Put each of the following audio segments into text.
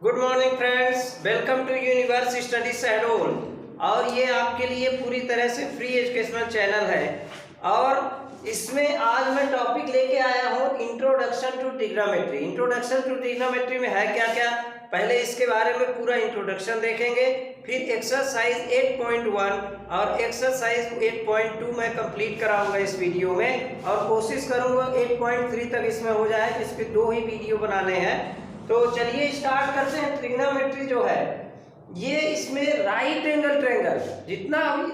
Good morning friends, welcome to universe study Shahdol. और ये आपके लिए पूरी तरह से फ्री एजुकेशनल चैनल है। और इसमें आज मैं टॉपिक लेके आया हूँ introduction to trigonometry. Introduction to trigonometry में है क्या क्या, पहले इसके बारे में पूरा इंट्रोडक्शन देखेंगे। फिर एक्सरसाइज 8.1 और एक्सरसाइज 8.2 मैं कंप्लीट कराऊंगा इस वीडियो में, और कोशिश करूंगा 8.3 तक इसमें हो जाए। इसके 2 ही वीडियो बनाने हैं। तो चलिए स्टार्ट करते हैं। ट्रिग्नोमेट्री जो है ये इसमें राइट एंगल ट्रायंगल,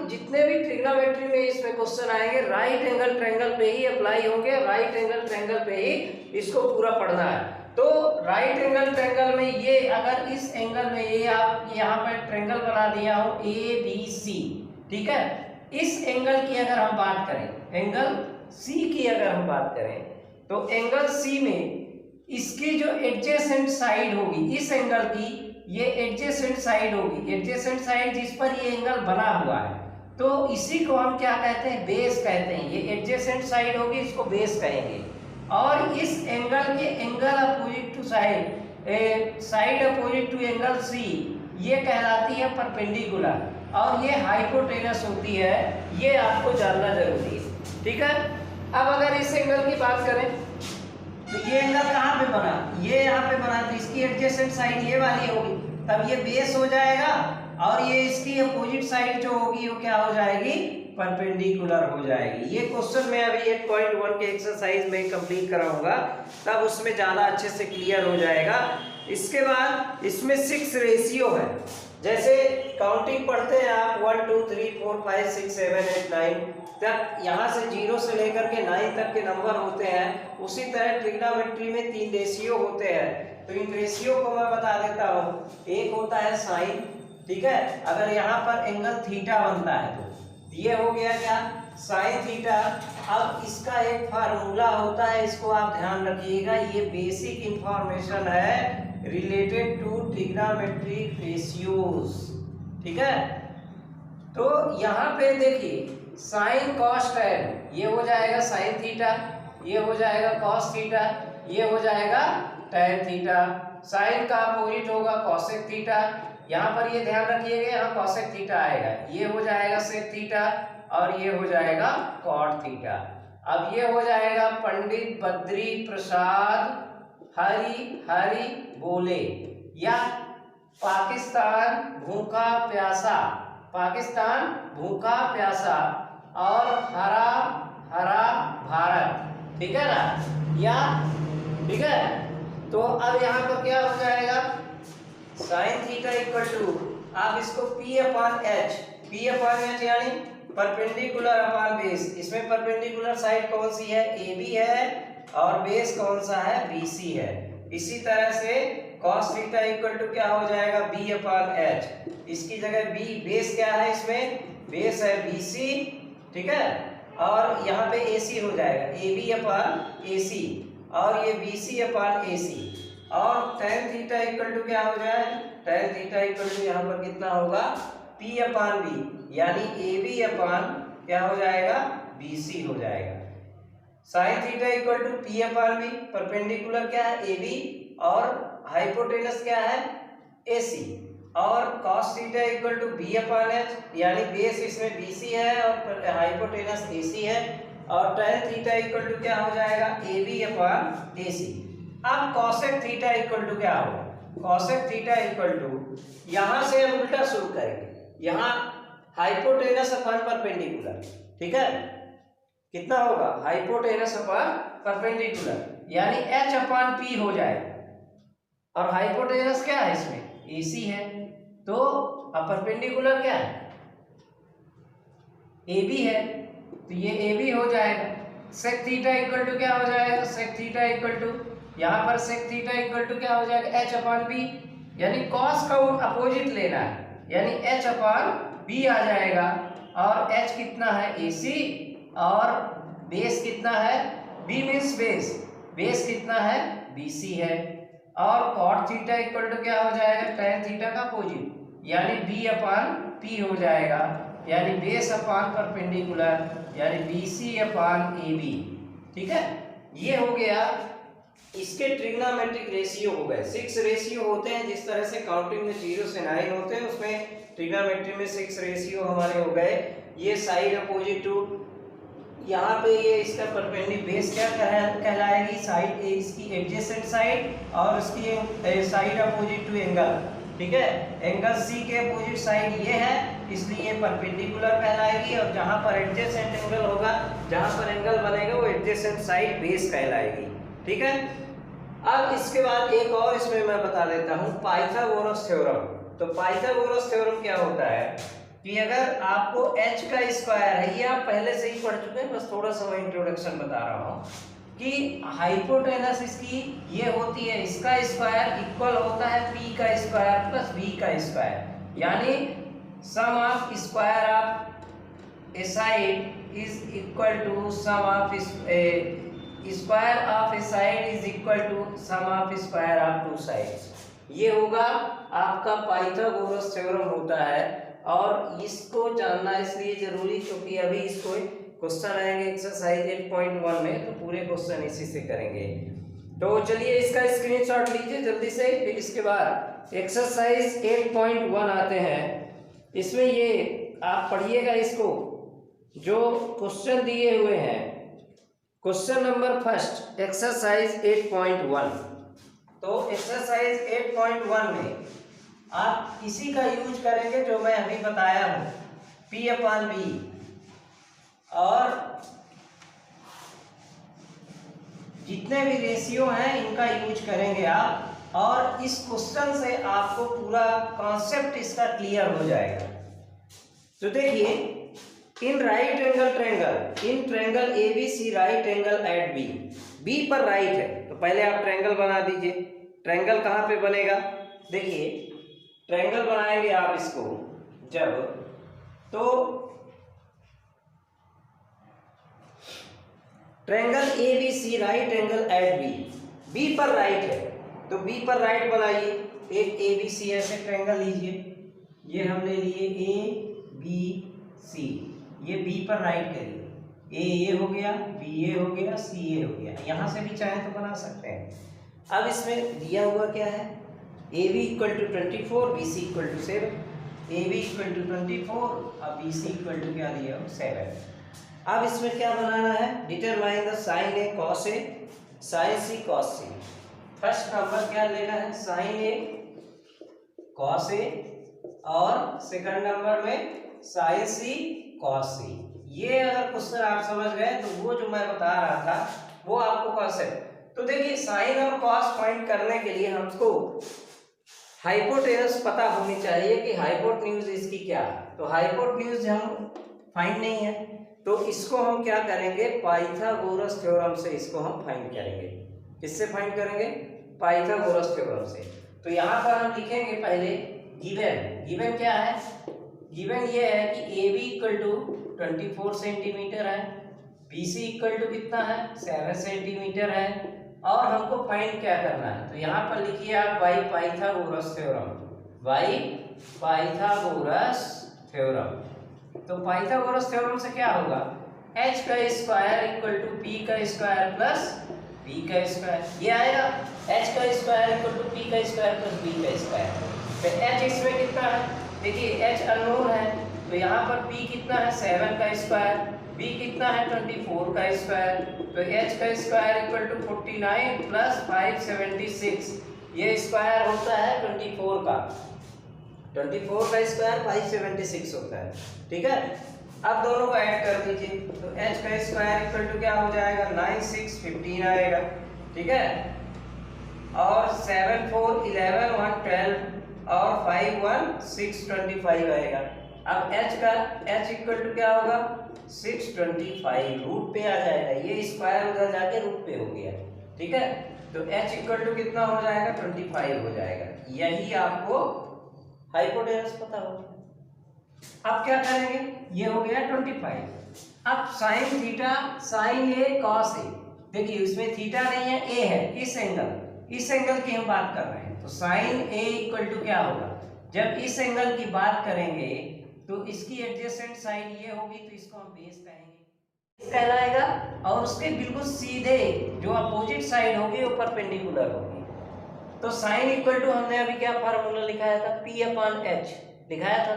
जितने भी ट्रिग्नोमेट्री में इसमें क्वेश्चन आएंगे राइट एंगल ट्रायंगल पे ही अप्लाई होंगे। राइट एंगल ट्रायंगल पे ही इसको पूरा पढ़ना है। तो राइट एंगल ट्रायंगल में ये अगर इस एंगल में ये आप यहाँ पे ट्रायंगल बना दिया हो ABC, ठीक है। इस एंगल की अगर हम बात करें, एंगल C की अगर हम बात करें, तो एंगल C में इसकी जो एडजेसेंट साइड होगी इस एंगल की, ये एडजेसेंट साइड होगी। एडजेसेंट साइड जिस पर ये एंगल बना हुआ है, तो इसी को हम क्या कहते हैं, बेस कहते हैं। ये एडजेसेंट साइड होगी, इसको बेस कहेंगे। और इस एंगल के angle opposite to side opposite to angle C, ये कहलाती है परपेंडिकुलर, और ये हाइपोटेनस होती है। ये आपको जानना जरूरी है, ठीक है। अब अगर इस एंगल की बात करें तो ये एंगल कहाँ पे बना, ये यहाँ पे बना, तो इसकी एडजेसेंट साइड ये वाली होगी, तब ये बेस हो जाएगा। और ये इसकी अपोजिट साइड जो होगी वो क्या हो जाएगी, परपेंडिकुलर हो जाएगी। ये क्वेश्चन मैं अभी 8.1 के एक्सरसाइज में कंप्लीट कराऊंगा, तब उसमें ज़्यादा अच्छे से क्लियर हो जाएगा। इसके बाद इसमें 6 रेशियो है। जैसे काउंटिंग पढ़ते हैं आप 1 2 3 4 5 6 7 8 9 तक, यहाँ से 0 से लेकर के 9 तक के नंबर होते हैं। उसी तरह ट्रिग्नोमेट्री में 3 रेशियो होते हैं। तो इन रेशियो को मैं बता देता हूँ। एक होता है साइन, ठीक है। अगर यहाँ पर एंगल थीटा बनता है तो ये हो गया क्या, साइन थीटा। अब इसका एक फार्मूला होता है, इसको आप ध्यान रखिएगा। ये बेसिक इंफॉर्मेशन है रिलेटेड टू ट्रिग्नोमेट्रिक रेशियोज, ठीक है। तो यहाँ पे देखिए साइन कॉस टैन, ये हो जाएगा साइन थीटा, ये हो जाएगा कॉस थीटा, ये हो जाएगा टैन थीटा। साइन का अपोजिट होगा कॉसेक थीटा। यहाँ पर ये ध्यान रखिएगा, यहाँ कॉसेक थीटा आएगा, ये हो जाएगा सेक थीटा, और ये हो जाएगा कॉट थीटा। अब ये हो जाएगा पंडित बद्री प्रसाद हरि बोले, या पाकिस्तान भूखा प्यासा, पाकिस्तान भूखा प्यासा, और हरा हरा भारत, ठीक है ना, या ठीक है। तो अब यहाँ पर क्या हो जाएगा, साइन थीटा इक्वल टू, आप इसको P अपॉन H यानी परपेंडिकुलर अपॉन बेस। इसमें परपेंडिकुलर साइड कौन सी है, AB है, और बेस कौन सा है, BC है। इसी तरह से cos थीटा इक्वल टू क्या हो जाएगा, B अपॉन H। इसकी जगह B, बेस क्या है, इसमें बेस है BC, ठीक है। और यहाँ पे AC हो जाएगा, AB अपॉन AC, और ये BC अपॉन AC। और tan थीटा इक्वल टू क्या हो जाएगा, tan थीटा इक्वल टू यहाँ पर कितना होगा, P अपॉन B, यानी AB अपॉन क्या हो जाएगा, BC हो जाएगा। Sine theta equal to P upon B, perpendicular क्या है AB, और हाइपोटेनस क्या है AC। और cos theta equal to B upon H, यानी बेस इसमें BC है और हाइपोटेनस AC है। और tan थीटा इक्वल टू क्या हो जाएगा, AB अपॉन AC। अब cosec थीटा इक्वल टू क्या होगा, cosec थीटा इक्वल टू, यहाँ से हम उल्टा शुरू करेंगे, यहाँ हाइपोटेनस अपॉन परपेंडिकुलर, ठीक है। कितना होगा, हाइपोटेनस अपॉन परपेंडिकुलर, यानी H अपॉन P हो जाएगा। और हाइपोटेनस क्या है, इसमें AC है, तो अब परपेंडिकुलर क्या है, AB है, तो ये AB हो जाएगा। सेक थीटा इक्वल टू क्या हो जाएगा, सेक थीटा इक्वल टू, यहाँ पर सेक थीटा इक्वल टू क्या हो जाएगा, H अपॉन B, यानी cos का अपोजिट लेना है, यानी H अपॉन B आ जाएगा। और H कितना है, AC, और बेस कितना है, B मीन्स बेस, बेस कितना है, BC है। और cot थीटा इक्वल टू क्या हो जाएगा, tan थीटा का अपोजिट, यानी B अपॉन P हो जाएगा, यानी बेस अपॉन परपेंडिकुलर, यानी BC अपॉन AB, ठीक है। ये हो गया इसके ट्रिग्नोमेट्रिक रेशियो हो गए 6 रेशियो होते हैं। जिस तरह से काउंटिंग में 0 से 9 होते हैं, उसमें ट्रिग्नोमेट्री में 6 रेशियो हमारे हो गए। ये साइड अपोजिट टू, यहाँ पे ये इसका परपेंडिकुलर बेस क्या कहलाएगी, साइड ए इसकी एडजेसेंट साइड और उसकी साइड अपोजिट टू एंगल, ठीक है। एंगल सी के अपोजिट साइड ये है, इसलिए ये परपेंडिकुलर कहलाएगी। और जहाँ पर एडजेसेंट एंगल होगा, जहाँ पर एंगल बनेगा, वो एडजेसेंट साइड बेस कहलाएगी, ठीक है। अब इसके बाद एक और इसमें मैं बता देता हूँ, पाइथागोरस थ्योरम। तो पाइथागोरस थ्योरम क्या होता है कि अगर आपको h का स्क्वायर है, ये आप पहले से ही पढ़ चुके हैं, बस थोड़ा सा मैं इंट्रोडक्शन बता रहा हूँ कि हाइपोटेनस इसकी ये होती है, इसका स्क्वायर इक्वल होता है p का स्क्वायर प्लस v का स्क्वायर, यानी sum of square of a side is equal to sum of square of a side is equal to sum of square of two sides. ये होगा आपका Pythagoras theorem होता है। और इसको जानना इसलिए जरूरी क्योंकि अभी इसको क्वेश्चन आएंगे एक्सरसाइज 8.1 में, तो पूरे क्वेश्चन इसी से करेंगे। तो चलिए इसका स्क्रीनशॉट लीजिए जल्दी से। फिर इसके बाद एक्सरसाइज 8.1 आते हैं। इसमें ये आप पढ़िएगा इसको, जो क्वेश्चन दिए हुए हैं। Question number first, exercise 8.1। तो एक्सरसाइज 8.1 में आप इसी का यूज करेंगे जो मैं अभी बताया हूं, P/B, और जितने भी रेशियो हैं इनका यूज करेंगे आप। और इस क्वेश्चन से आपको पूरा कॉन्सेप्ट इसका क्लियर हो जाएगा। तो देखिए, in right angle triangle, in triangle ABC right angle at B पर राइट है, तो पहले आप ट्रायंगल बना दीजिए। ट्रायंगल कहाँ पे बनेगा, देखिए ट्रायंगल बनाएंगे आप इसको जब, तो triangle ABC right angle at B पर राइट है, तो बी पर राइट बनाइए। एक ABC ऐसे ट्रायंगल लीजिए, ये हमने लिए ABC, ये बी पर राइट करिए। ए हो गया, बी हो गया, सी हो गया, यहां से भी चाहे तो बना सकते हैं। अब इसमें दिया हुआ क्या है, AB equal to 24, BC equal to 7, AB equal to 24 और BC इक्वल टू क्या दिया हो 7। अब इसमें क्या बनाना है, determine the sine A cos A sine C cos C. First number क्या लेना है, साइन ए कॉस ए, और सेकंड नंबर में साइन सी कॉस सी। ये अगर क्वेश्चन आप समझ गए तो वो जो मैं बता रहा था वो आपको कॉन्सेप्ट। तो देखिए, साइन और कॉस फाइंड करने के लिए हमको हाइपोटेनस पता होनी चाहिए कि हाइपोटेन्यूज इसकी क्या है। तो हाइपोटेन्यूज हम फाइंड नहीं है, तो इसको हम क्या करेंगे, पाइथागोरस थ्योरम से इसको हम फाइंड करेंगे। किससे फाइंड करेंगे, पाइथागोरस थ्योरम से। तो यहाँ पर हम लिखेंगे पहले गिवन क्या है, गिवन ये है कि AB इक्वल टू 24 सेंटीमीटर है, BC इक्वल टू कितना है 7 सेंटीमीटर है, और हमको फाइंड क्या करना है। तो यहाँ पर लिखिए आप by Pythagoras theorem, by Pythagoras theorem. तो पाइथागोरस थ्योरम से क्या होगा, h का स्क्वायर इक्वल टू p का स्क्वायर प्लस b का स्क्वायर, ये आएगा। h का स्क्वायर इक्वल टू p का स्क्वायर प्लस b का स्क्वायर। फिर h इसमें कितना है, देखिए h अननोन है, तो यहाँ पर p कितना है 7 का स्क्वायर, b कितना है 24 का स्क्वायर, तो h का स्क्वायर इक्वल टू 49 प्लस 576, ये स्क्वायर होता है 24 का, 24 का स्क्वायर 576 होता है, ठीक है। अब दोनों को ऐड कर दीजिए, तो h का स्क्वायर इक्वल टू क्या हो जाएगा 9 6 15 आएगा, ठीक है। और 7 4 11 1 12 और 5 1 6 25 आएगा। अब h का h इक्वल टू क्या होगा 625, रूट पे आ जाएगा, ये स्क्वायर उधर जाके रूट पे हो गया, ठीक है। तो h इक्वल टू कितना हो जाएगा 25 हो जाएगा। यही आपको हाइपोटेनस पता होगा। अब क्या करेंगे, ये हो गया 25। अब sine theta sine A cos ए, देखिए इसमें थीटा नहीं है, ए है, इस एंगल की हम बात कर रहे हैं। तो साइन ए इक्वल टू क्या होगा, जब इस एंगल की बात करेंगे तो इसकी एडजेसेंट साइड ये होगी, तो इसको हम बेस कहेंगे। कहलाएगा, और उसके बिल्कुल सीधे जो अपोजिट साइड होगी वो परपेंडिकुलर होगी। तो साइन इक्वल टू हमने अभी क्या फार्मूला लिखाया था, P अपॉन H लिखाया था,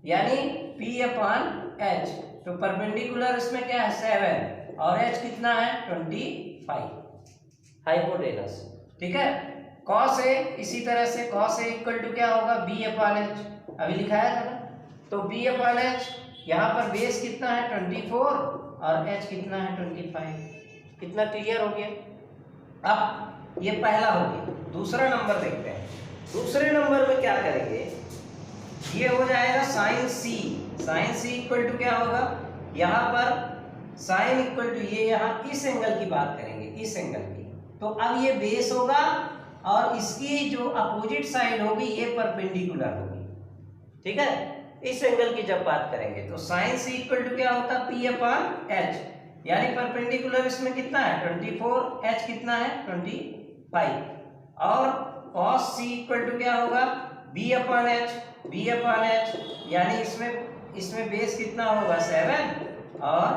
यानी P अपॉन H। तो परपेंडिकुलर इसमें क्या है 7 और H कितना है 25 हाइपोटेनस, ठीक है। कॉस ए इसी तरह से कॉस ए इक्वल टू क्या होगा B अपॉन H, अभी लिखाया था ना। तो B अपॉन H यहाँ पर बेस कितना है 24 और H कितना है 25। कितना क्लियर हो गया। अब ये पहला हो गया। दूसरा नंबर देखते हैं। दूसरे नंबर में क्या करेंगे, ये हो जाएगा sine C. Sine C equal to क्या होगा, यहाँ पर साइन इक्वल टू ये यहाँ इस एंगल की बात करेंगे, इस एंगल की। तो अब ये बेस होगा और इसकी जो अपोजिट साइड होगी ये परपेंडिकुलर होगी, ठीक है। इस एंगल की जब बात करेंगे तो साइन सी इक्वल टू क्या होता है P अपॉन H, यानी परपेंडिकुलर इसमें कितना है 24, H कितना है 25, और cos C इक्वल टू क्या होगा B upon H। B upon H यानी इसमें बेस कितना होगा 7 और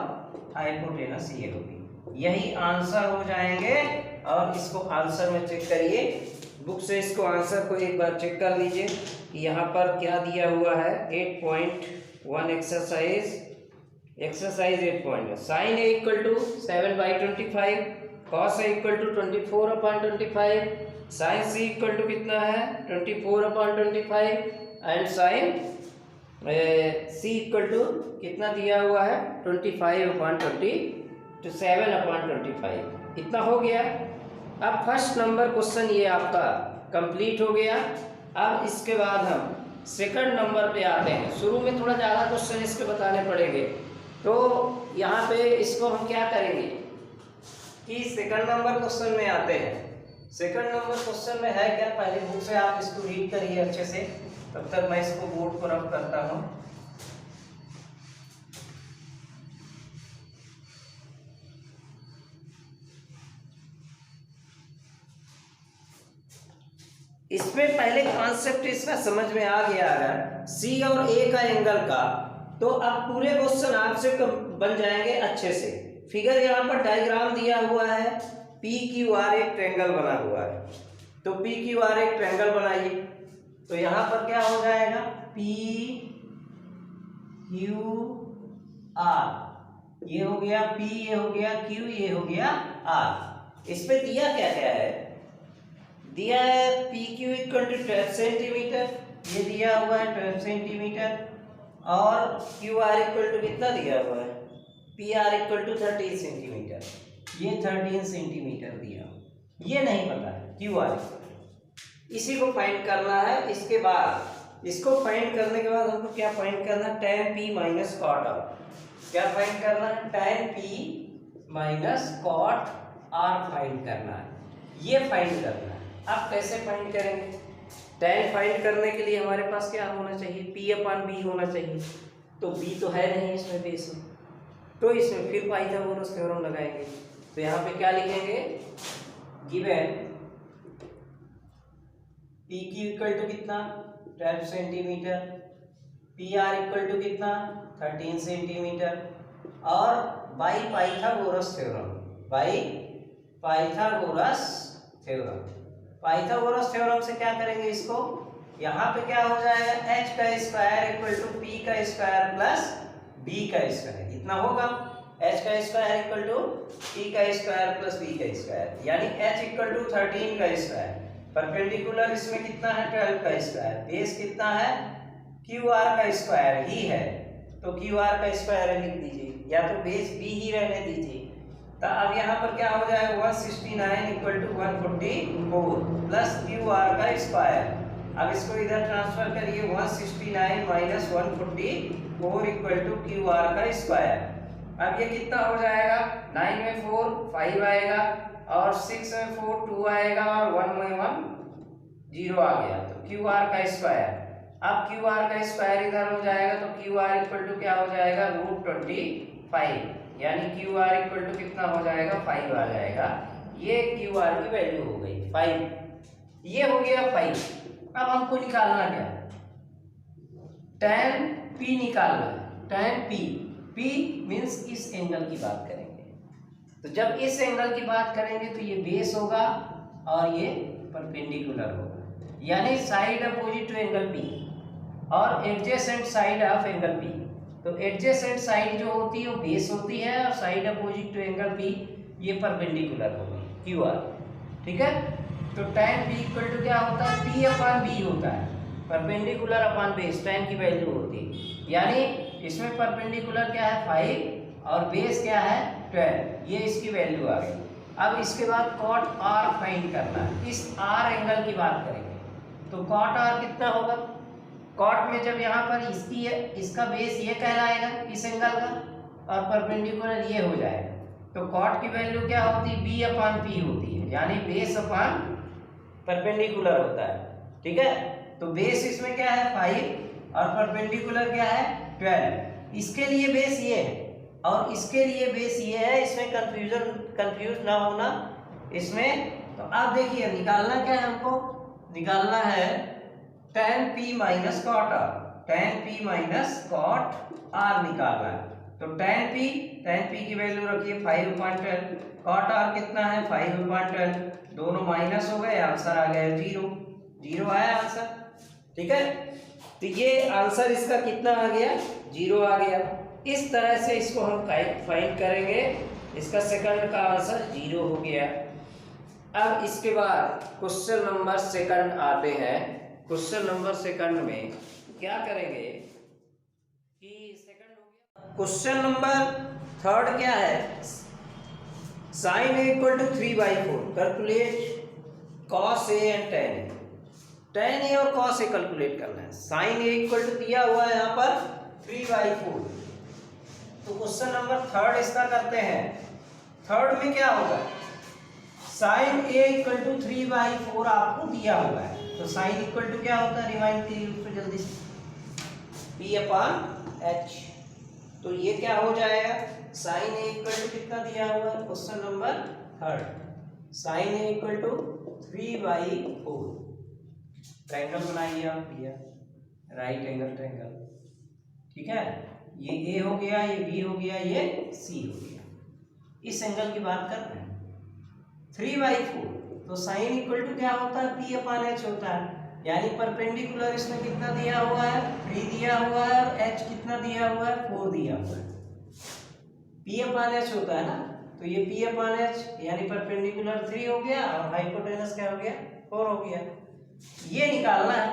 हाइपोटेनस ये होगी। यही आंसर हो जाएंगे। और इसको आंसर में चेक करिए, बुक से इसको आंसर को एक बार चेक कर लीजिए कि यहाँ पर क्या दिया हुआ है। 8.1 exercise 8 sine A equal to 7/25, cos A equal to 24/25, sine C equal to कितना है 24/25 and sine C equal to कितना दिया हुआ है 25/20 to 7/25। इतना हो गया। अब फर्स्ट नंबर क्वेश्चन ये आपका कंप्लीट हो गया। अब इसके बाद हम सेकंड नंबर पे आते हैं। शुरू में थोड़ा ज़्यादा क्वेश्चन इसके बताने पड़ेंगे, तो यहाँ पे इसको हम क्या करेंगे कि सेकंड नंबर क्वेश्चन में आते हैं। सेकंड नंबर क्वेश्चन में है क्या, पहले बुक से आप इसको रीड करिए अच्छे से, तब तक मैं इसको बोर्ड पर रफ करता हूँ। इसमें पहले कॉन्सेप्ट इसका समझ में आ गया अगर सी और ए का एंगल का, तो अब पूरे क्वेश्चन आपसे बन जाएंगे अच्छे से। फिगर यहाँ पर डायग्राम दिया हुआ है, पी क्यू आर एक ट्रायंगल बना हुआ है, तो पी क्यू आर एक ट्रायंगल बनाइए। तो यहाँ पर क्या हो जाएगा पी क्यू आर, ये हो गया पी, ये हो गया क्यू, ये हो गया आर। इस पे दिया क्या क्या है, दिया है P Q equal to 12 centimetre, ये दिया हुआ है 12 सेंटीमीटर, और क्यू आर इक्वल टू कितना दिया हुआ है P R equal to 13 centimetre, ये 13 सेंटीमीटर दिया। ये नहीं पता है क्यू आर, इसी को फाइंड करना है। इसके बाद इसको फाइंड करने के बाद हमको क्या फाइंड करना है, tan p minus cot R. क्या फाइंड करना है, tan p minus cot R find करना है, ये फाइंड करना है। अब कैसे फाइंड करेंगे, tan फाइंड करने के लिए हमारे पास क्या होना चाहिए, p अपॉन b होना चाहिए। तो b तो है नहीं इसमें बेस में, तो इसमें फिर पाइथागोरस थ्योरम लगाएंगे। तो यहाँ पे क्या लिखेंगे, given P Q equal to कितना 12 centimetre, P R equal to कितना 13 सेंटीमीटर, और by Pythagoras theorem, by Pythagoras theorem. Pythagoras theorem से क्या करेंगे इसको, यहाँ पे क्या हो जाएगा h का स्क्वायर इक्वल टू p का स्क्वायर प्लस b का स्क्वायर, इतना होगा। h का स्क्वायर इक्वल टू p का स्क्वायर प्लस b का स्क्वायर, यानी h इक्वल टू 13 का स्क्वायर, परपेंडिकुलर इसमें कितना है 12 का स्क्वायर, बेस कितना है क्यू आर का स्क्वायर ही है, तो क्यू आर का स्क्वायर लिख दीजिए, या तो बेस b ही रहने दीजिए। तो अब यहाँ पर क्या हो जाएगा 169 equal to 144 plus Q R का स्क्वायर। अब इसको इधर ट्रांसफर करिए, 169 minus 144 equal to Q R का स्क्वायर। अब ये कितना हो जाएगा, 9 में 4 5 आएगा, और 6 में 4 2 आएगा, और 1 में 1 0 आ गया, तो क्यू आर का स्क्वायर। अब क्यू आर का स्क्वायर इधर हो जाएगा, तो क्यू आर इक्वल टू क्या हो जाएगा √25, यानी क्यू आर इक्वल टू कितना हो जाएगा 5 आ जाएगा। ये क्यू आर की वैल्यू हो गई 5, ये हो गया 5। अब हमको निकालना क्या, tan p निकालना है, tan p। P मीन्स इस एंगल की बात करेंगे। तो जब इस एंगल की बात करेंगे तो ये बेस होगा और ये परपेंडिकुलर होगा, यानी side opposite to angle P और adjacent side of angle P। तो एडजेसेंट साइड जो होती है वो बेस होती है और side opposite to angle P ये परपेंडिकुलर होगी QR। ठीक है, तो tan P इक्वल टू क्या होता है, P अपॉन B होता है, परपेंडिकुलर अपॉन बेस tan की वैल्यू होती है, यानी इसमें परपेंडिकुलर क्या है 5 और बेस क्या है 12, ये इसकी वैल्यू आ गई। अब इसके बाद cot R फाइंड करना है, इस R एंगल की बात करेंगे। तो cot R कितना होगा, कॉट में जब यहाँ पर इसकी है, इसका बेस ये कहलाएगा इस एंगल का और परपेंडिकुलर ये हो जाएगा। तो कॉट की वैल्यू क्या होती है, B अपॉन P होती है, यानी बेस अपॉन परपेंडिकुलर होता है। ठीक है, तो बेस इसमें क्या है 5 और परपेंडिकुलर क्या है 12। इसके लिए बेस ये है और इसके लिए बेस ये है, इसमें कंफ्यूज ना होना इसमें। तो आप देखिए निकालना क्या है, हमको निकालना है tan P minus cot R, tan P minus cot R निकालना है। तो tan P की वैल्यू रखिए 5/12, कॉट R कितना है 5/12, दोनों माइनस हो गए, आंसर आ गया 0 आया आंसर। ठीक है, तो ये आंसर इसका कितना आ गया 0 आ गया। इस तरह से इसको हम फाइंड करेंगे, इसका सेकंड का आंसर 0 हो गया। अब इसके बाद क्वेश्चन नंबर सेकंड आते हैं। क्वेश्चन नंबर सेकंड में क्या करेंगे कि सेकंड हो गया, क्वेश्चन नंबर थर्ड क्या है, sin A equal to 3/4, calculate cos A and tan A। tan A और cos A कैलकुलेट करना है। sin A इक्वल टू दिया हुआ है यहाँ पर 3/4। तो क्वेश्चन नंबर थर्ड इसका करते हैं। थर्ड में क्या होगा, sin A इक्वल टू 3/4 आपको दिया हुआ है। तो sin इक्वल टू क्या होता है, रिमाइंड कीजिए उसको जल्दी से, P अपॉन H। तो ये क्या हो जाएगा, sin A इक्वल टू कितना दिया हुआ है, question number third, sin A equal to 3/4। Triangle बनाइए आप भैया, राइट एंगल ट्रायंगल। ठीक है, ये A हो गया, ये B हो गया, ये C हो गया। इस एंगल की बात कर रहे हैं 3/4। तो sin इक्वल टू क्या होता है, P अपॉन H होता है, यानी परपेंडिकुलर इसमें कितना दिया हुआ है 3 दिया हुआ है और H कितना दिया हुआ है 4 दिया हुआ है, P अपॉन H होता है ना। तो ये P अपॉन H यानी परपेंडिकुलर 3 हो गया और हाइपोटेनस क्या हो गया 4 हो गया, ये निकालना है।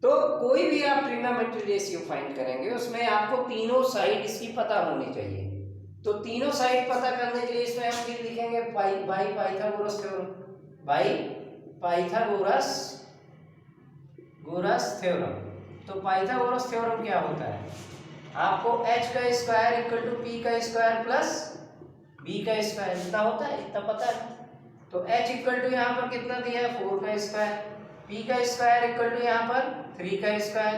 तो कोई भी आप ट्रिग्नोमेट्री रेशियो फाइंड करेंगे उसमें आपको तीनों साइड इसकी पता होनी चाहिए। तो तीनों साइड पता करने के लिए इसमें हम क्या लिखेंगे, by Pythagoras theorem, by Pythagoras theorem. तो पाइथागोरस थ्योरम क्या होता है, आपको h का स्क्वायर इक्वल टू p का स्क्वायर प्लस b का स्क्वायर, इतना होता है, इतना पता है। तो h इक्वल टू यहाँ पर कितना दिया है 4 का स्क्वायर, p का स्क्वायर इक्वल टू यहाँ पर 3 का स्क्वायर,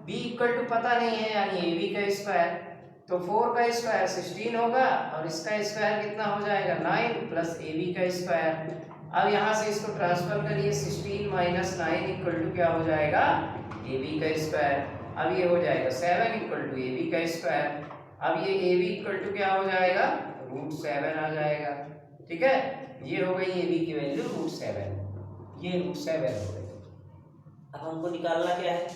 b इक्वल टू पता नहीं है यानी ab का स्क्वायर। तो 4 का स्क्वायर 16 होगा और इसका स्क्वायर कितना हो जाएगा 9 प्लस ab का स्क्वायर। अब यहाँ से इसको ट्रांसफर करिए, 16 माइनस 9 इक्वल टू क्या हो जाएगा ab का स्क्वायर। अब ये हो जाएगा 7 इक्वल टू ab का स्क्वायर। अब ये ab इक्वल टू क्या हो जाएगा √7 आ जाएगा। ठीक है, ये हो गई ab की वैल्यू √7, ये √7 हो गई। अब हमको निकालना क्या है,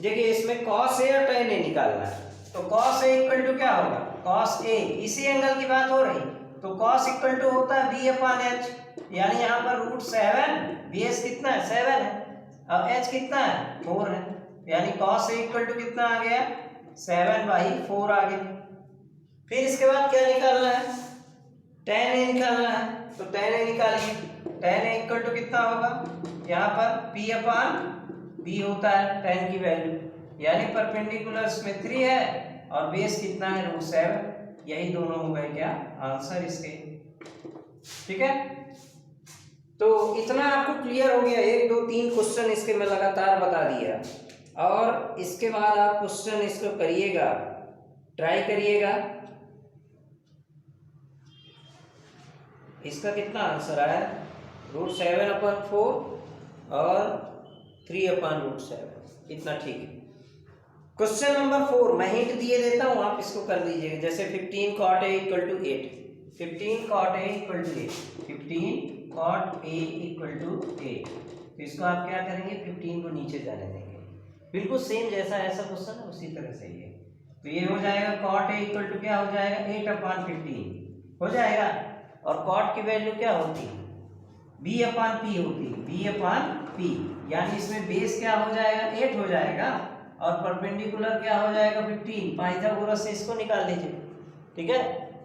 देखिए इसमें cos A और tan A निकालना है। तो cos A इक्वल टू क्या होगा, cos A, इसी एंगल की बात हो रही, तो cos इक्वल टू होता है B अपॉन H, यानी यहाँ पर √7, बेस कितना है 7 है और H कितना है 4 है, यानी cos A इक्वल टू कितना आ गया 7/4 आ गया। फिर इसके बाद क्या निकालना है, tan A निकालना है। तो tan A निकालिए, tan A इक्वल टू कितना होगा, यहाँ पर P अपॉन B होता है tan की वैल्यू, यानी परपेंडिकुलर में 3 है और बेस कितना है √7, यही दोनों हो गए क्या आंसर इसके। ठीक है, तो इतना आपको क्लियर हो गया, 1 2 3 क्वेश्चन इसके मैं लगातार बता दिया और इसके बाद आप क्वेश्चन इसको करिएगा, ट्राई करिएगा। इसका कितना आंसर आया √7/4 और 3/√7, इतना ठीक है। क्वेश्चन नंबर 4 मैं हिंट दिए देता हूँ, आप इसको कर दीजिएगा। जैसे 15 cot a equal to 8, 15 cot a equal to 8, 15 cot a equal to 8, तो इसको आप क्या करेंगे, 15 को नीचे जाने देंगे। बिल्कुल सेम जैसा ऐसा क्वेश्चन है उसी तरह से ये, तो ये हो जाएगा cot a इक्वल टू क्या हो जाएगा, 8/15 हो जाएगा। और cot की वैल्यू क्या होती है, b/p होती है, b/p, यानी इसमें बेस क्या हो जाएगा, 8 हो जाएगा और परपेंडिकुलर क्या हो जाएगा, 15। पाइथागोरस से इसको निकाल लीजिए, ठीक है।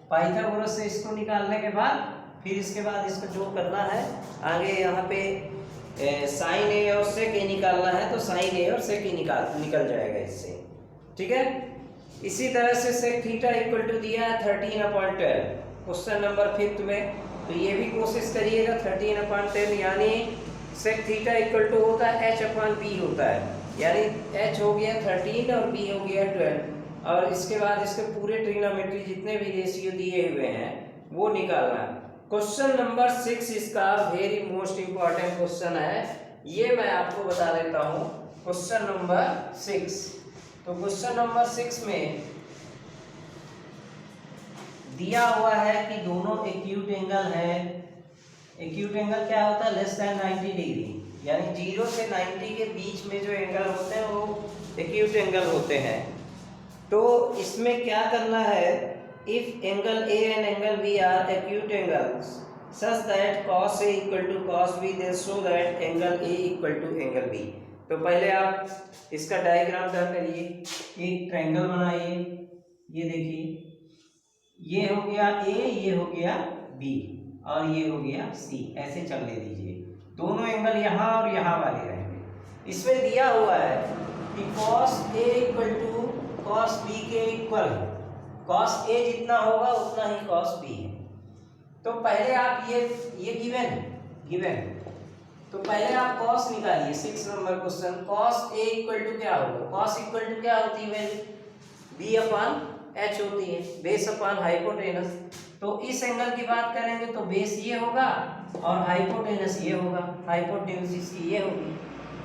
पाइथागोरस से इसको निकालने के बाद फिर इसके बाद इसको जो करना है आगे, यहाँ पे साइन ए और सेक ए निकालना है, तो साइन ए और सेक ए निकल जाएगा इससे, ठीक है। इसी तरह से सेक थीटा इक्वल टू दिया है 13/12 क्वेश्चन नंबर 5 में, तो ये भी कोशिश करिएगा 13/10, यानी सेक थीटा इक्वल टू होता है h/b होता है, यानी h हो गया 13 और b हो गया 12, और इसके बाद इसके पूरे ट्रिग्नोमेट्री जितने भी रेशियो दिए हुए हैं वो निकालना है। क्वेश्चन नंबर 6 इसका वेरी मोस्ट इंपॉर्टेंट क्वेश्चन है, ये मैं आपको बता देता हूँ। क्वेश्चन नंबर 6, तो क्वेश्चन नंबर 6 में दिया हुआ है कि दोनों एक्यूट एंगल है। एक्यूट एंगल क्या होता है, लेस देन 90 डिग्री, यानी 0 से 90 के बीच में जो एंगल होते हैं वो एक्यूट एंगल होते हैं। तो इसमें क्या करना है, if angle A and angle B are acute angles such that cos a equal to cos b, then show that angle A equal to angle B. तो पहले आप इसका डायग्राम ड्रा करिए, एक ट्रायंगल बनाइए, ये देखिए, ये हो गया ए, ये हो गया बी और ये हो गया सी, ऐसे चलने दीजिए। दोनों एंगल यहाँ और यहाँ वाले रहेंगे। इसमें दिया हुआ है कि cos a equal to cos b के इक्वल है, cos a जितना होगा उतना ही cos b है। तो पहले आप ये गिवन, तो पहले आप cos निकालिए। 6 number question, cos a equal to क्या होगा, cos इक्वल टू क्या होती है वैल्यू, b/h होती है, बेस अपॉन हाइपोटेनस। तो इस एंगल की बात करेंगे तो बेस ये होगा और हाइपोटेनस ये होगा, हाइपोटेन्यूस की ये होगी।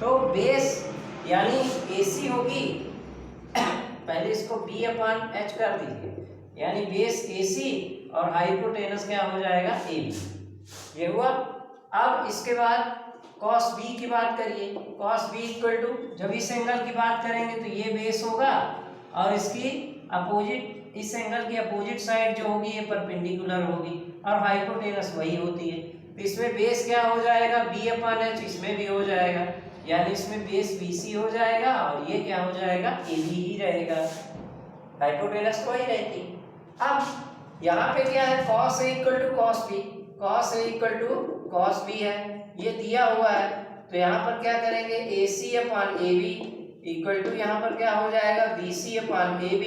तो बेस यानी AC होगी, पहले इसको b/h कर दीजिए, यानी बेस AC और हाइपोटेनस क्या हो जाएगा, AB, ये हुआ। अब इसके बाद cos b की बात करिए, cos b इक्वल टू, जब इस एंगल की बात करेंगे तो ये बेस होगा और इसकी अपोजिट, इस एंगल की अपोजिट साइड जो होगी ये परपेंडिकुलर होगी और हाइपोटेनस वही होती है। तो इसमें बेस क्या हो जाएगा, b/h, इसमें भी हो जाएगा, यानी इसमें बेस BC हो जाएगा और ये क्या हो जाएगा, AB ही रहेगा, हाइपोटेनस तो वही रहती। अब यहाँ पे क्या है, cos A equal to cos B, cos A equal to cos B है, ये दिया हुआ है। तो यहाँ पर क्या करेंगे, AC/AB इक्वल टू, यहाँ पर क्या हो जाएगा, BC/AB।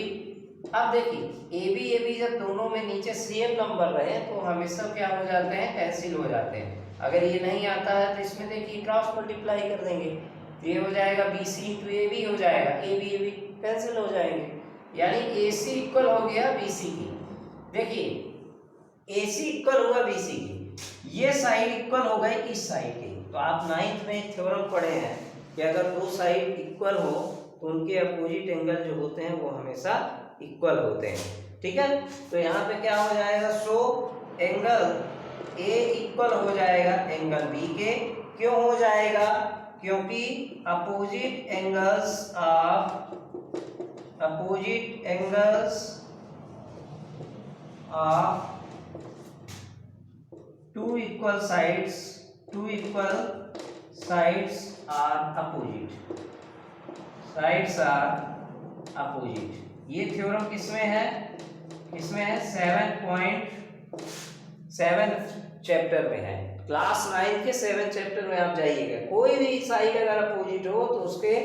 अब देखिए AB जब दोनों में नीचे सेम नंबर रहे तो हमेशा क्या हो जाते हैं, कैंसिल हो जाते हैं। अगर ये नहीं आता है तो इसमें देखिए क्रॉस मल्टीप्लाई कर देंगे, तो ये हो जाएगा BC/AB हो जाएगा, AB कैंसिल हो जाएंगे, यानी AC इक्वल हो गया BC की। देखिए AC इक्वल हुआ BC की, ये साइड इक्वल हो गई इस साइड की। तो आप 9th में थ्योरम पढ़े हैं कि अगर दो साइड इक्वल हो तो उनके अपोजिट एंगल जो होते हैं वो हमेशा इक्वल होते हैं, ठीक है। तो यहाँ पे क्या हो जाएगा, सो एंगल A इक्वल हो जाएगा एंगल B के। क्यों हो जाएगा, क्योंकि opposite angles of two equal sides are opposite. ये थ्योरम किसमें है, इसमें है 7.7 चैप्टर में है, क्लास 9 के 7 चैप्टर में आप जाइएगा। कोई भी साइड अगर अपोजिट हो तो उसके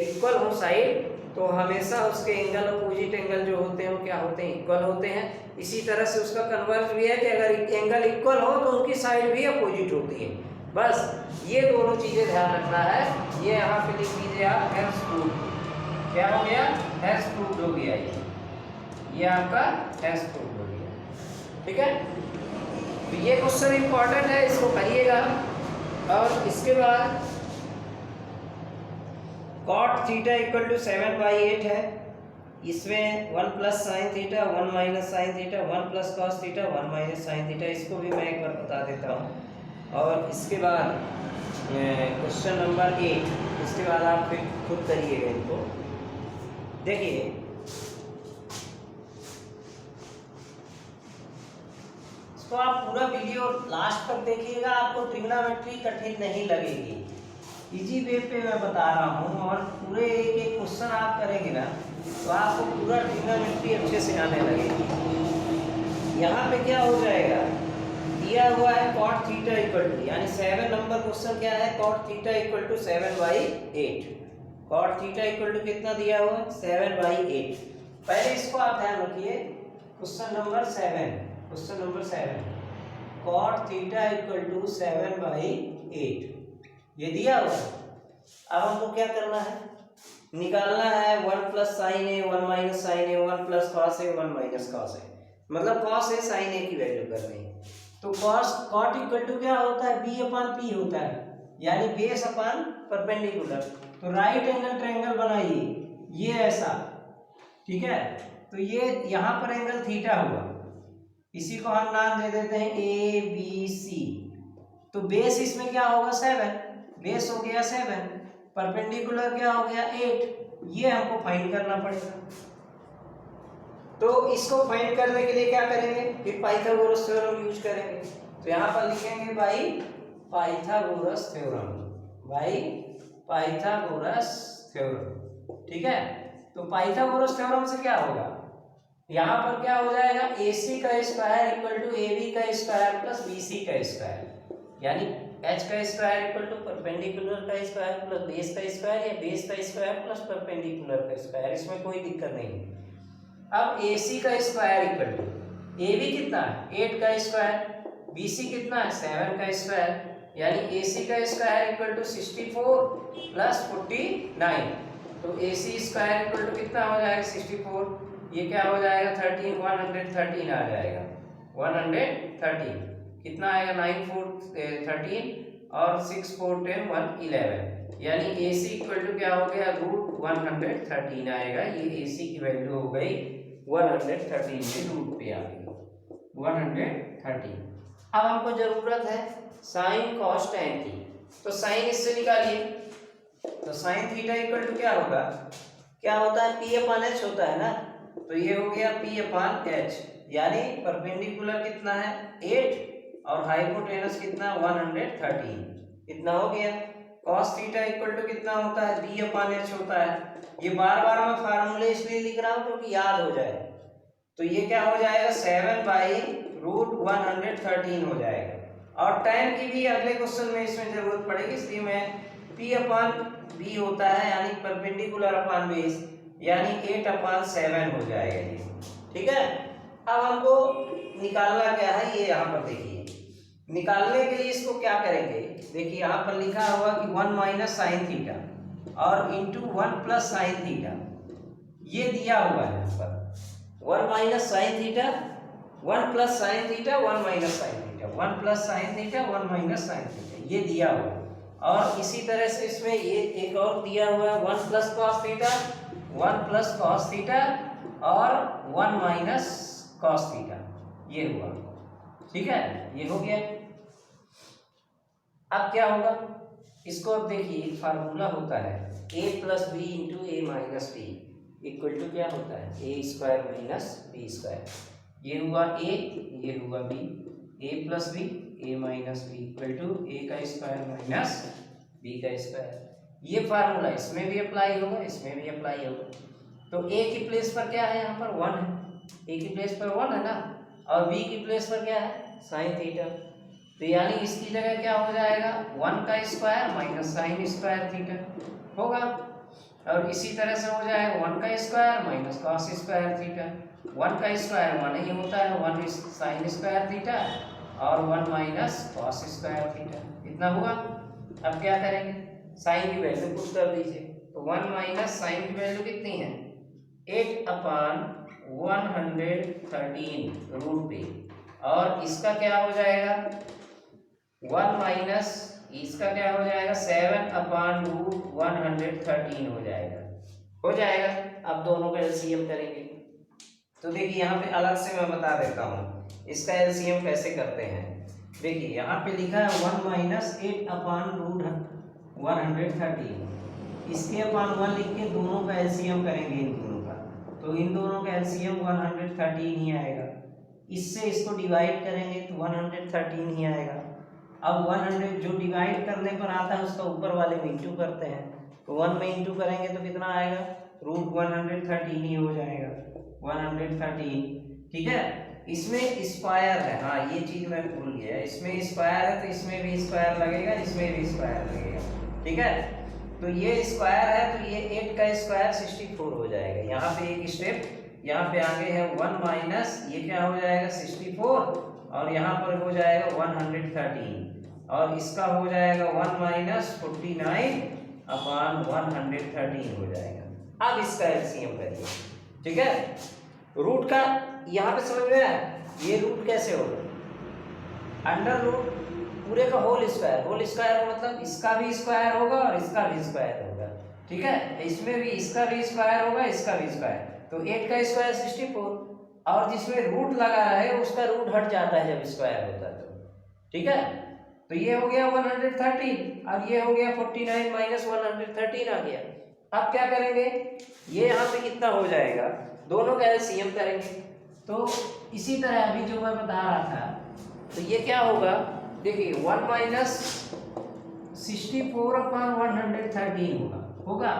इक्वल हो साइड, तो हमेशा उसके एंगल अपोजिट एंगल जो होते हैं वो क्या होते हैं, इक्वल होते हैं। इसी तरह से उसका कन्वर्स भी है कि अगर एंगल इक्वल हो तो उनकी साइड भी अपोजिट होती है। बस ये दोनों चीजें ध्यान रखना है। ये यहाँ पे लिख दीजिए आप, हेल्स प्रूफ, क्या हो गया, हेल्स प्रूफ हो गया, ये आपका हेल्स प्रूफ हो गया, ठीक है। तो ये क्वेश्चन इंपॉर्टेंट है, इसको करिएगा। और इसके बाद कॉट थीटा इक्वल टू 7/8 है। इसमें 1 plus sine theta 1 minus sine theta 1 plus cos theta 1 minus sine theta, इसको भी मैं एक बार बता देता हूँ। और इसके बाद क्वेश्चन नंबर 8, इसके बाद आप फिर खुद करिएगा इनको। देखिए इसको आप पूरा वीडियो लास्ट तक देखिएगा, आपको ट्रिग्नोमेट्री कठिन नहीं लगेगी, इजी वे पे मैं बता रहा हूँ। और पूरे एक एक क्वेश्चन आप करेंगे ना तो आपको पूरा ट्रिग्नोमेट्री अच्छे से आने लगेगी। यहाँ पे क्या हो जाएगा, दिया हुआ है कॉट थीटा इक्वल टू, यानी 7 नंबर क्वेश्चन क्या है, cot theta equal to 7/8। Cot theta equal to कितना दिया हुआ है, 7/8। पहले इसको आप ध्यान रखिए, question number 7, question number 7, cot theta equal to 7/8 ये दिया हुआ है। अब हमको क्या करना है, निकालना है 1 plus sign A 1 minus sign A 1 plus cos A 1 minus cos A, मतलब कॉस ए साइन ए की वैल्यू करनी है। तो कॉस कॉट इक्वल टू क्या होता है, बी अपॉन पी होता है, यानी बेस अपॉन परपेंडिकुलर। तो राइट एंगल ट्रायंगल बनाइए ये ऐसा, ठीक है। तो ये यहाँ पर एंगल थीटा हुआ, इसी को हम नाम दे देते हैं ए बी सी। तो बेस इसमें क्या होगा 7, बेस हो गया 7, परपेंडिकुलर क्या हो गया 8। ये हमको फाइंड करना पड़ेगा। तो इसको फाइंड करने के लिए क्या करेंगे, फिर पाइथागोरस थ्योरम यूज करेंगे। तो यहाँ पर लिखेंगे by Pythagoras theorem, by Pythagoras theorem, ठीक है। तो पाइथागोरस थ्योरम से क्या होगा, यहाँ पर क्या हो जाएगा, AC का स्क्वायर इक्वल टू AB का स्क्वायर प्लस BC का स्क्वायर, यानी h का स्क्वायर इक्वल टू परपेंडिकुलर का स्क्वायर प्लस बेस का स्क्वायर, या बेस का स्क्वायर प्लस परपेंडिकुलर का स्क्वायर, इसमें कोई दिक्कत नहीं। अब AC का स्क्वायर इक्वल टू AB कितना है 8 का स्क्वायर, BC कितना है 7 का स्क्वायर, यानी AC का स्क्वायर इक्वल टू 64 प्लस 49। तो AC स्क्वायर इक्वल टू कितना हो जाएगा 64, ये क्या हो जाएगा 13, 113 आ जाएगा, 113 कितना आएगा 9 4 13 और 6 4 10 111, यानी AC इक्वल टू क्या हो गया √113 आएगा। ये AC की वैल्यू हो गई 113 में रूट पे आ गई 113। अब हमको जरूरत है साइन कॉस टैन की, तो साइन इससे निकालिए। तो साइन थीटा इक्वल टू क्या होगा, क्या होता है P अपॉन H होता है ना, तो ये हो गया P अपॉन H, यानी परपेंडिकुलर कितना है 8 और हाइपोटेनस कितना 113, इतना हो गया। cos थीटा इक्वल टू कितना होता है B अपॉन H होता है। ये बार बार मैं फार्मूले इसलिए लिख रहा हूँ क्योंकि याद हो जाए। तो ये क्या हो जाएगा 7/√113 हो जाएगा। और टाइम की भी अगले क्वेश्चन में इसमें जरूरत पड़ेगी, इसलिए मैं P अपॉन B होता है यानी परपेंडिकुलर अपॉन बेस, यानी 8/7 हो जाएगा ये, ठीक है। अब हमको निकालना क्या है, ये यहाँ पर देखिए। निकालने के लिए इसको क्या करेंगे, देखिए यहाँ पर लिखा हुआ कि 1 माइनस साइन थीटा और इंटू 1 प्लस साइन थीटा, ये दिया हुआ है यहाँ पर 1 minus sine theta 1 plus sine theta 1 minus sine theta 1 plus sine theta 1 minus sine theta, ये दिया हुआ है। और इसी तरह से इसमें ये एक और दिया हुआ है 1 plus cos theta 1 plus cos theta और 1 माइनस कॉस थीटा, ये हुआ, ठीक है, ये हो गया। अब क्या होगा, इसको अब देखिए फार्मूला होता है a plus b into a minus B equal to क्या होता है a square minus B square. ये हुआ a, ये हुआ b, a plus b a minus B equal to a का स्क्वायर माइनस बी का स्क्वायर। ये फार्मूला इसमें भी अप्लाई होगा, इसमें भी अप्लाई होगा। तो a की प्लेस पर क्या है, यहाँ पर 1 है, a की प्लेस पर 1 है ना, और b की प्लेस पर क्या है साइन थीटा। तो यानी इसकी जगह क्या हो जाएगा 1 का square minus sine square theta होगा। और इसी तरह से हो जाएगा 1 का square minus cos square theta. 1 का स्क्वायर 1 ही होता है, 1 साइन स्क्वायर थीटा और 1 माइनस कॉस स्क्वायर थीटा, इतना हुआ। अब क्या करेंगे, साइन की वैल्यू पुट कर दीजिए। तो 1 माइनस साइन की वैल्यू कितनी है 8/113 रूट पे, और इसका क्या हो जाएगा 1 माइनस इसका क्या हो जाएगा 7/√113 हो जाएगा। अब दोनों का एलसीएम करेंगे तो देखिए यहाँ पे अलग से मैं बता देता हूँ इसका एलसीएम कैसे करते हैं। देखिए यहाँ पे लिखा है 1 - 8/√113, इसके अपान 1 लिख के दोनों का एलसीएम करेंगे इन दोनों का, तो इन दोनों का एलसीएम 113 ही आएगा। इससे इसको डिवाइड करेंगे तो 113 ही आएगा। अब 100 जो डिवाइड करने पर आता है उसका ऊपर वाले में इंटू करते हैं, तो 1 में इंटू करेंगे तो कितना आएगा √113 ही हो जाएगा 113। ठीक है, इसमें स्क्वायर है, हाँ ये चीज मैं भूल गया, इसमें स्क्वायर है तो इसमें भी स्क्वायर लगेगा, इसमें भी स्क्वायर लगेगा। ठीक है, तो ये स्क्वायर है तो ये 8 का स्क्वायर 64 हो जाएगा। यहाँ पे एक स्टेप यहाँ पे आगे है 1 माइनस ये क्या हो जाएगा 64 और यहाँ पर हो जाएगा 113 और इसका हो जाएगा 1 - 49/113 हो जाएगा। अब इसका एलसीएम करिए। ठीक है, रूट का यहाँ पे समझ में आया, ये रूट कैसे होगा, अंडर रूट पूरे का होल स्क्वायर मतलब इसका भी स्क्वायर होगा और इसका भी स्क्वायर होगा। ठीक है, इसमें भी इसका भी स्क्वायर होगा, इसका भी स्क्वायर, तो 8 का स्क्वायर 64 और जिसमें रूट लगा है उसका रूट हट जाता है जब स्क्वायर होता है तो। ठीक है, तो ये हो गया 113 और ये हो गया 49 - 113 आ गया। अब क्या करेंगे, ये यहाँ पे कितना हो जाएगा, दोनों का एलसीएम करेंगे। तो इसी तरह अभी जो मैं बता रहा था, तो ये क्या होगा, देखिए 1 - 64/113 होगा,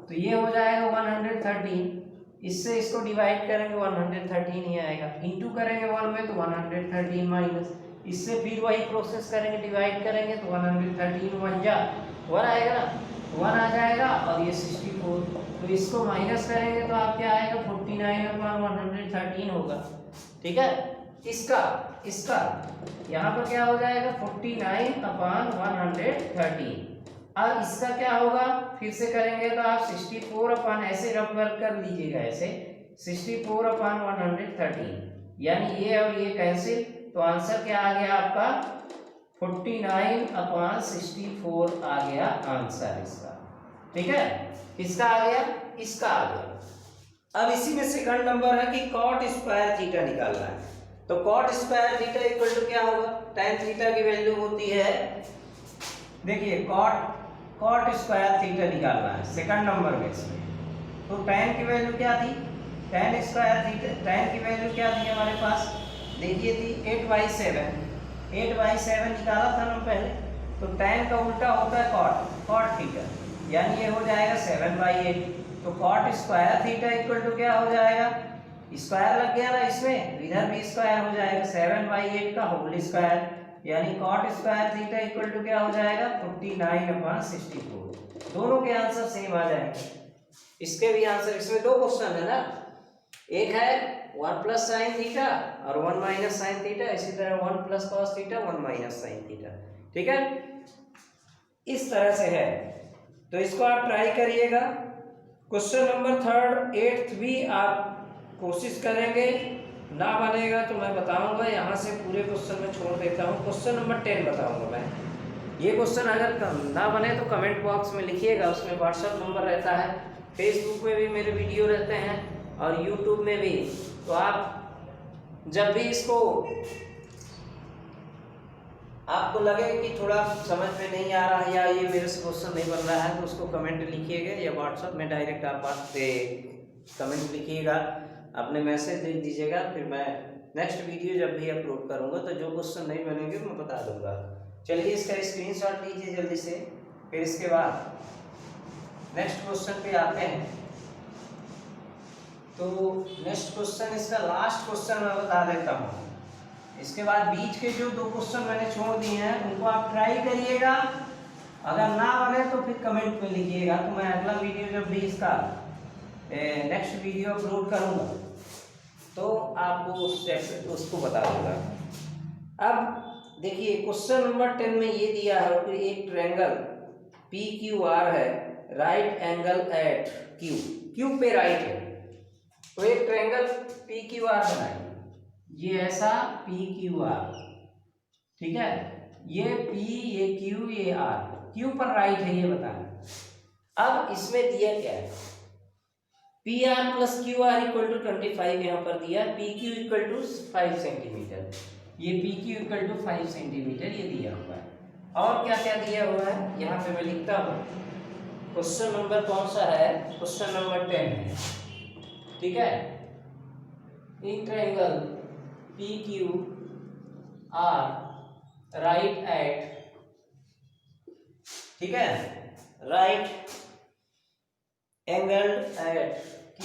तो ये हो जाएगा 113, इससे इसको डिवाइड करेंगे 113 ही आएगा, इंटू करेंगे 1 में तो 113 माइनस, इससे फिर वही प्रोसेस करेंगे, डिवाइड करेंगे तो 113 1 आएगा ना, 1 आ जाएगा और ये 64, तो इसको माइनस करेंगे तो आप क्या आएगा 49/113 होगा। ठीक है, इसका यहाँ पर क्या हो जाएगा 49/113। अब इसका क्या होगा, फिर से करेंगे तो आप 64 ऐसे रफ वर्क कर लीजिएगा, ऐसे 64/113, यानी ये और ये कैंसिल, तो आंसर क्या आ गया आपका 49/64 आ गया आंसर इसका। ठीक है, इसका आ गया, इसका आ गया। अब इसी में सेकंड नंबर है कि कॉट स्क्वायर थीटा निकालना है, तो cot square theta equal to क्या होगा, tan थीटा की वैल्यू होती है, देखिए कॉट स्क्वायर थीटा निकालना है सेकंड नंबर में इसमें, तो tan की वैल्यू क्या थी, tan स्क्वायर थीटा, tan की वैल्यू क्या थी हमारे पास, देखिए थी 8/7 निकाला था ना पहले, तो tan का उल्टा होता है कॉट थीटा, यानी ये हो जाएगा 7/8, तो cot square theta equal to क्या हो जाएगा, स्क्वायर लग गया ना इसमें, इधर भी स्क्वायर हो जाएगा 7/8 का होल स्क्वायर, यानी cot square theta equal to क्या हो जाएगा 49/64। दोनों के आंसर सेम आ जाएंगे। इसके भी आंसर, इसमें दो क्वेश्चन है ना, एक है 1 + sin थीटा और 1 - sin थीटा, इसी तरह 1 + cos थीटा 1 - sin थीटा। ठीक है, इस तरह से है, तो इसको आप ट्राई करिएगा। क्वेश्चन नंबर 3 8th भी आप कोशिश करेंगे, ना बनेगा तो मैं बताऊंगा, यहाँ से पूरे क्वेश्चन में छोड़ देता हूँ, क्वेश्चन नंबर 10 बताऊंगा मैं। ये क्वेश्चन अगर ना बने तो कमेंट बॉक्स में लिखिएगा, उसमें व्हाट्सएप नंबर रहता है, फेसबुक में भी मेरे वीडियो रहते हैं और यूट्यूब में भी, तो आप जब भी इसको आपको लगे कि थोड़ा समझ में नहीं आ रहा है या ये मेरे से क्वेश्चन नहीं बन रहा है, तो उसको कमेंट लिखिएगा या व्हाट्सएप में डायरेक्ट आप कमेंट लिखिएगा, अपने मैसेज दे दीजिएगा, फिर मैं नेक्स्ट वीडियो जब भी अपलोड करूंगा तो जो क्वेश्चन नहीं बनेंगे मैं बता दूंगा। चलिए इसका स्क्रीनशॉट लीजिए जल्दी से, फिर इसके बाद नेक्स्ट क्वेश्चन पे आते हैं। तो नेक्स्ट क्वेश्चन, इसका लास्ट क्वेश्चन मैं बता देता हूँ, इसके बाद बीच के जो दो क्वेश्चन मैंने छोड़ दिए हैं उनको आप ट्राई करिएगा, अगर ना बने तो फिर कमेंट में लिखिएगा, तो मैं अगला वीडियो जब भी इसका नेक्स्ट वीडियो अपलोड करूंगा तो आपको उसको बता दूंगा। अब देखिए क्वेश्चन नंबर 10 में ये दिया है कि एक ट्रायंगल PQR है, राइट एंगल एट क्यू पे राइट है, तो एक ट्रायंगल PQR बनाइए, ये ऐसा PQR, ठीक है, ये P, ये Q, ये R, Q पर राइट है ये बताना। अब इसमें दिया क्या है, PR plus QR equal to 25 यहाँ पर दिया, PQ इक्वल टू 5 सेंटीमीटर, ये PQ इक्वल टू 5 सेंटीमीटर ये दिया हुआ है। और क्या क्या दिया हुआ है यहाँ पे मैं लिखता हूँ। क्वेश्चन नंबर कौन सा है, क्वेश्चन नंबर 10 है, ठीक है। In triangle PQR right at, ठीक है, right angled at Q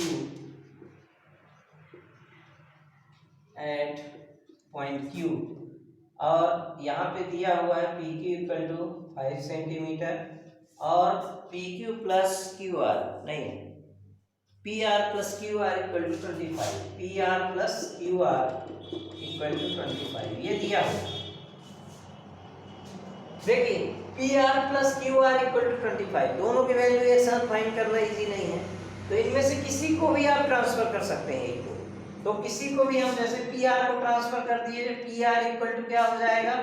at point Q, और यहाँ पे दिया हुआ है PQ इक्वल टू 5 सेंटीमीटर और PQ प्लस QR नहीं, PR plus QR equal to 25, PR plus QR equal to 25 ये दिया हुआ। देखिए PR plus QR equal to 25, दोनों के वैल्यू एक साथ फाइंड करना इजी नहीं है, तो इनमें से किसी को भी आप ट्रांसफर कर सकते हैं एक को। तो किसी को भी हम जैसे PR को ट्रांसफर कर दिए, PR इक्वल टू क्या हो जाएगा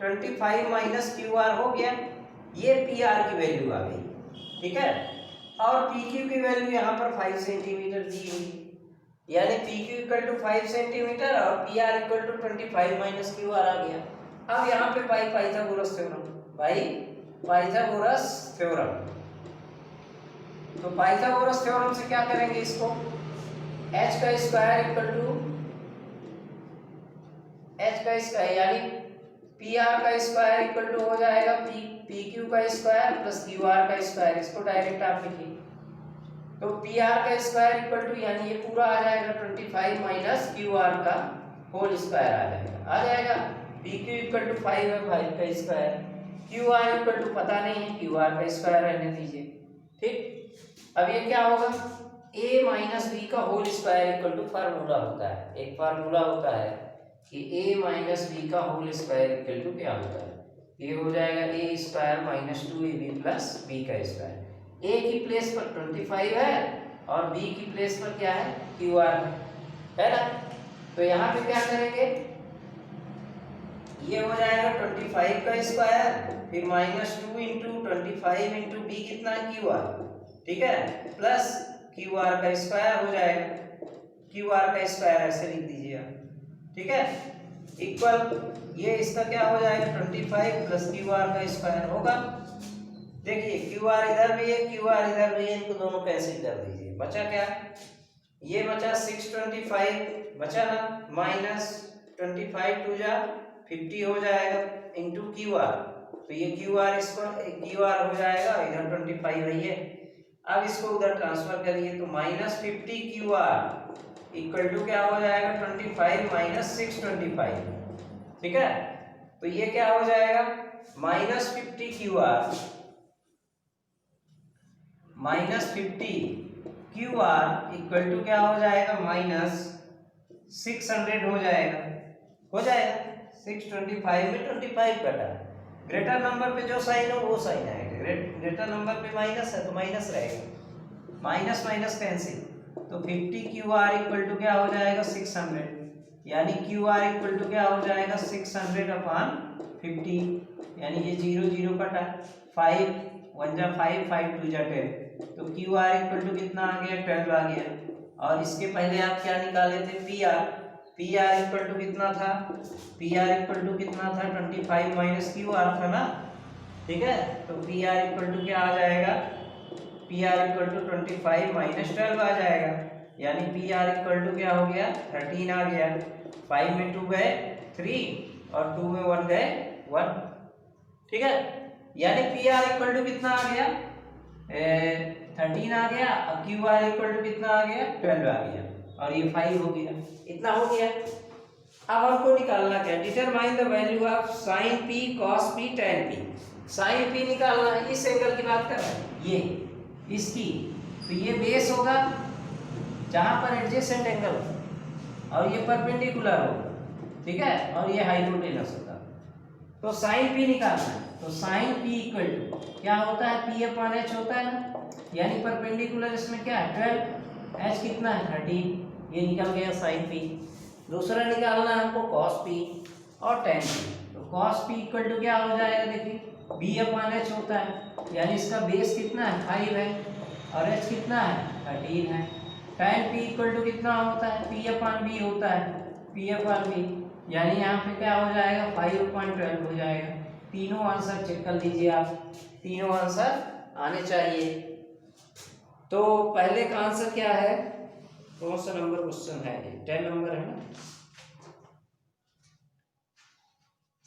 25 माइनस QR हो गया, ये PR की वैल्यू आ गई, ठीक है। और PQ की वैल्यू यहाँ पर 5 सेंटीमीटर दी हुई, यानी PQ इक्वल टू 5 सेंटीमीटर और PR equal to 25 minus QR आ गया। अब यहाँ पे पाइथागोरस थ्योरम, तो पाइथागोरस थ्योरम से क्या करेंगे इसको, h का स्क्वायर इक्वल टू h का स्क्वायर यानी PR का स्क्वायर इक्वल टू हो जाएगा PQ का स्क्वायर प्लस QR का स्क्वायर, इसको डायरेक्ट आप लिखिए। तो PR का स्क्वायर इक्वल टू यानी ये पूरा आ जाएगा 25 माइनस QR का होल स्क्वायर आ जाएगा। PQ इक्वल टू 5 है, 5 का स्क्वायर, QR इक्वल टू पता नहीं है, QR का स्क्वायर रहने दीजिए, ठीक। अब ये क्या होगा, a माइनस बी का whole square equal to formula होता है, एक फार्मूला होता है कि a माइनस बी का होल स्क्वायर इक्वल टू क्या होता है, ये हो जाएगा a square minus 2ab plus b का स्क्वायर। a की प्लेस पर 25 है और b की प्लेस पर क्या है QR है ना। तो यहाँ पे क्या करेंगे, ये हो जाएगा 25 का स्क्वायर फिर माइनस 2 इंटू 25 इंटू बी कितना QR, ठीक है, प्लस QR का स्क्वायर हो जाएगा, QR का स्क्वायर ऐसे लिख दीजिए आप, ठीक है, इक्वल ये इसका क्या हो जाएगा 25 प्लस QR का स्क्वायर होगा। देखिए QR इधर भी है, QR इधर भी है, इनको दोनों कैंसिल कर दीजिए, बचा क्या, ये बचा 625 बचा ना, माइनस 25 टू जा 50 हो जाएगा इंटू QR, तो ये QR इसको QR हो जाएगा, इधर 25 वही है। अब इसको उधर ट्रांसफर करिए तो माइनस 50 QR इक्वल टू क्या हो जाएगा 25 माइनस 625, ठीक है। तो ये क्या हो जाएगा माइनस 50 QR इक्वल टू क्या हो जाएगा माइनस 600 हो जाएगा 625 में 25 कटा, ग्रेटर नंबर पे जो साइन हो वो साइन आएगा, ग्रेटर नंबर पे माइनस है तो माइनस रहेगा, माइनस माइनस कैंसिल, तो 50 QR इक्वल टू क्या हो जाएगा 600, यानी QR इक्वल टू क्या हो जाएगा 600 अपॉन 50, यानी ये 0 0 कटा, 5 1 जा 5 5 2 जा 10, तो QR इक्वल टू कितना आ गया 12 आ गया। और इसके पहले आप क्या निकाले थे PR इक्वल टू कितना था, PR इक्वल टू कितना था 25 माइनस QR था ना, ठीक है। तो PR इक्वल टू क्या आ जाएगा, PR इक्वल टू 25 माइनस 12 आ जाएगा, यानी PR इक्वल टू क्या हो गया 13 आ गया, 5 में 2 गए 3 और 2 में 1 गए 1, ठीक है। यानी PR इक्वल टू कितना आ गया 13 आ गया, अब QR इक्वल टू कितना आ गया 12 आ गया, और ये 5 हो गया, इतना हो गया। अब हमको निकालना क्या, determine the value of sine P cos P tan P, sine P निकालना है, इस एंगल की बात कर रहे हैं, ये इसकी, तो ये बेस होगा जहां पर एडजेसेंट एंगल और ये परपेंडिकुलर होगा, ठीक है, और ये हाइपोटेनस होगा। तो साइन P निकालना है, तो साइन P इक्वल टू क्या होता है P अपॉन H होता है ना, यानी परपेंडिकुलर इसमें क्या है 12, H कितना है 13, ये निकल गया साइन P। दूसरा निकालना है हमको cos P और tan P, तो कॉस पी इक्वल टू क्या हो जाएगा, देखिए बी अपान एच होता है, यानी इसका बेस कितना है 5 है और एच कितना है 13 है। tan पी इक्वल टू कितना होता है, पी अपान बी होता है, पी अपान बी, यानी यहाँ पे क्या हो जाएगा 5/12 हो जाएगा। तीनों आंसर चेक कर लीजिए आप, तीनों आंसर आने चाहिए। तो पहले का आंसर क्या है, कौन सा नंबर क्वेश्चन है, 10 नंबर है ना।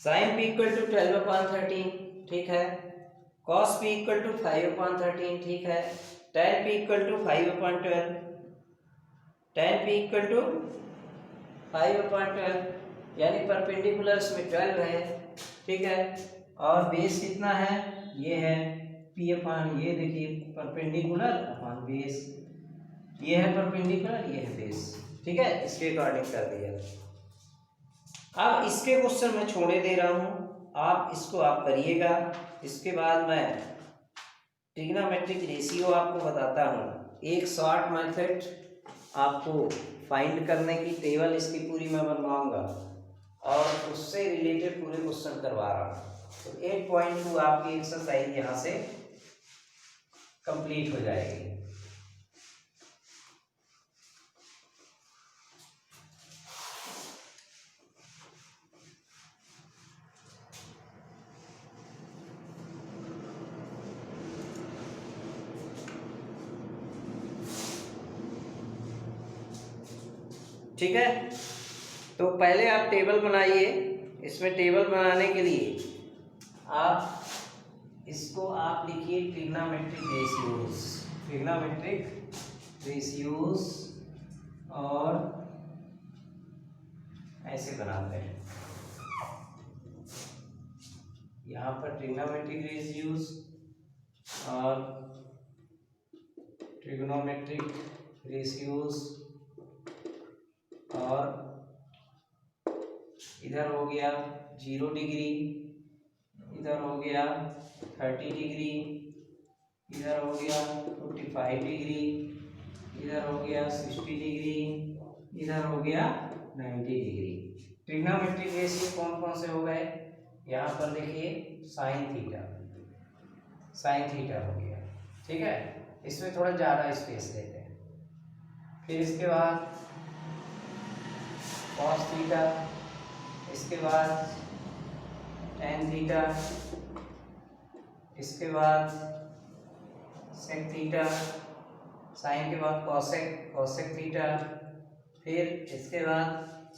साइन पी इक्वल टू 12/13 ठीक है, कॉस पी इक्वल टू 5/13 ठीक है, tan P equal to 5/12, tan P equal to 5/12, यानी परपेंडिकुलर इसमें 12 है ठीक है, और बेस कितना है, ये है पी अपान, ये देखिए परपेंडिकुलर अपान बेस, ये है परपेंडिकुलर, ये है बेस ठीक है, इसके अकॉर्डिंग कर दिया। अब इसके क्वेश्चन मैं छोड़े दे रहा हूँ, आप इसको आप करिएगा। इसके बाद मैं ट्रिग्नोमेट्रिक रेशियो आपको बताता हूँ, एक शॉर्ट मेथड आपको फाइंड करने की टेबल इसकी पूरी मैं बनवाऊंगा और उससे रिलेटेड पूरे क्वेश्चन करवा रहा हूँ। तो 8.2 आपकी एक्सरसाइज यहाँ से कंप्लीट हो जाएगी। ठीक है, तो पहले आप टेबल बनाइए। इसमें टेबल बनाने के लिए आप इसको आप लिखिए ट्रिग्नोमेट्रिक रेशियोज, ट्रिग्नोमेट्रिक रेशियोज, और ऐसे बनाते हैं यहाँ पर ट्रिग्नोमेट्रिक रेशियोज और ट्रिग्नोमेट्रिक रेशियोज, और इधर हो गया 0 डिग्री, इधर हो गया 30 डिग्री, इधर हो गया 45 डिग्री, इधर हो गया 60 डिग्री, इधर हो गया 90 डिग्री। ट्रिग्नोमेट्रिक रेशियो कौन कौन से हो गए, यहाँ पर देखिए साइन थीटा, साइन थीटा हो गया ठीक है, इसमें थोड़ा ज़्यादा स्पेस लेते हैं। फिर इसके बाद कॉस थीटा, इसके बाद टेन थीटा, इसके बाद सेक थीटा, साइन के बाद कॉसेक, कॉसेक थीटा, फिर इसके बाद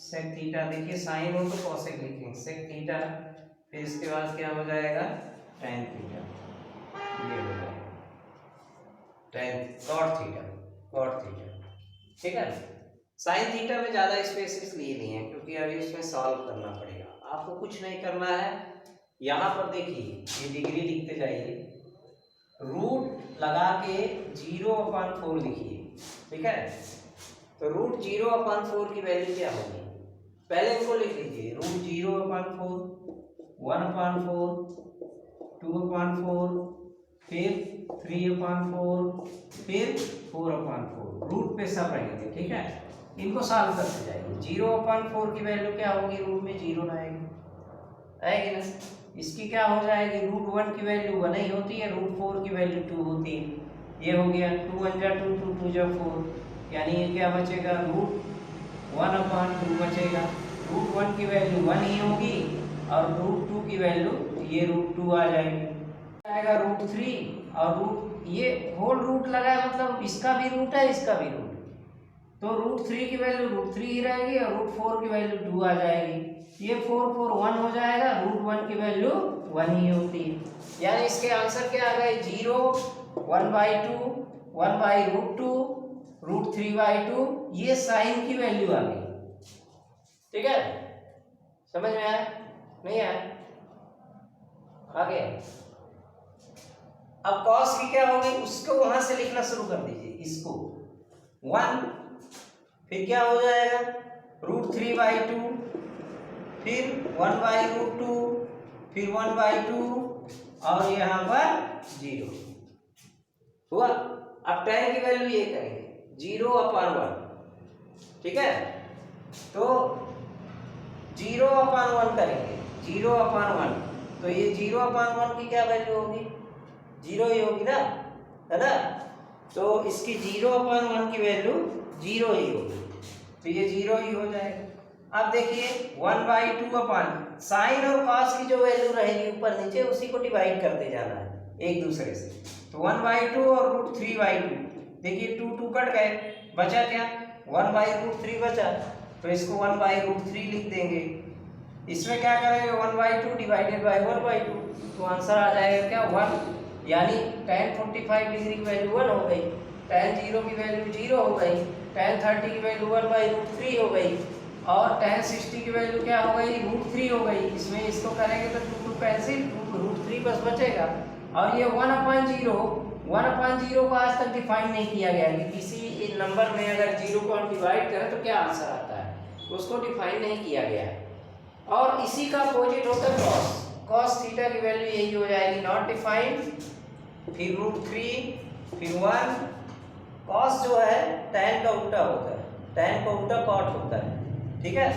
सेक थीटा, देखिए साइन हो तो कॉसेक लिखेंगे, सेक थीटा, फिर इसके बाद क्या हो जाएगा टेन थीटा, ये हो जाएगा tan, cot theta, cot theta ठीक है। साइन थीटा में ज़्यादा स्पेस इसलिए नहीं है क्योंकि अभी उसमें सॉल्व करना पड़ेगा, आपको कुछ नहीं करना है। यहाँ पर देखिए ये डिग्री लिखते जाइए, रूट लगा के 0/4 लिखिए ठीक है। तो रूट 0/4 की वैल्यू क्या होगी, पहले इनको लिख लीजिए, रूट 0/4, 1/4, 2/4, फिर 3/4, फिर 4/4, रूट पे सब रहेंगे ठीक है। इनको सॉल्व करते जाइए, 0/4 की वैल्यू क्या होगी, रूट में 0 आएगी ना, इसकी क्या हो जाएगी, रूट 1 की वैल्यू 1 ही होती है, रूट 4 की वैल्यू 2 होती है। ये हो गया 2 1 जा 2, 2 2 जा 4, यानी ये क्या बचेगा, रूट 1/2 बचेगा। रूट 1 की वैल्यू 1 ही होगी और रूट 2 की वैल्यू ये रूट 2 आ जाएगी, आएगा रूट 3, और रूट ये होल रूट लगा है मतलब इसका भी रूट है इसका भी रूट, तो रूट 3 की वैल्यू रूट 3 ही रहेगी और रूट 4 की वैल्यू 2 आ जाएगी। ये 4 4 1 हो जाएगा, रूट 1 की वैल्यू 1 ही होती है, यानी इसके आंसर क्या आ गए, 0, 1/2, 1/√2, रूट 3/2, ये साइन की वैल्यू आ गई ठीक है। समझ में आया नहीं आया, आगे अब कॉस की क्या होगी, उसको वहां से लिखना शुरू कर दीजिए, इसको 1, फिर क्या हो जाएगा रूट 3/2, फिर 1/√2, फिर 1/2, और यहाँ पर 0 हुआ। अब tan की वैल्यू ये करेंगे 0/1 ठीक है, तो 0/1 करेंगे, 0/1, तो ये 0/1 की क्या वैल्यू होगी, 0 ही होगी ना, है ना। तो इसकी 0/1 की वैल्यू 0 ही होगी, तो ये 0 ही हो जाएगा। अब देखिए 1/2 साइन और कॉस की जो वैल्यू रहेगी ऊपर नीचे उसी को डिवाइड करते जाना है एक दूसरे से। तो 1/2 और √3/2, देखिए 2 कट गए, बचा क्या 1/√3 बचा, तो इसको 1/√3 लिख देंगे। इसमें क्या करेंगे 1/2 डिवाइडेड बाय 1/2, तो आंसर आ जाएगा क्या 1, यानी tan 45 डिग्री की वैल्यू 1 हो गई, tan 0 की वैल्यू 0 हो गई, tan 30 की वैल्यू 1/√3 हो गई, और tan 60 की वैल्यू क्या हो गई √3 हो गई। इसमें इसको करेंगे तो 2 कैंसिल, √3 बस बचेगा। और ये 1/0 को आज तक डिफाइन नहीं किया गया कि किसी नंबर में अगर 0 को हम डिवाइड करें तो क्या आंसर आता है, उसको डिफाइन नहीं किया गया है। और इसी का अपोजिट होता है cos, cos थीटा की वैल्यू यही हो जाएगी नॉट डिफाइंड, फिर √3, फिर 1। cos जो है tan का उल्टा होता है, tan का उल्टा cot होता है, ठीक है।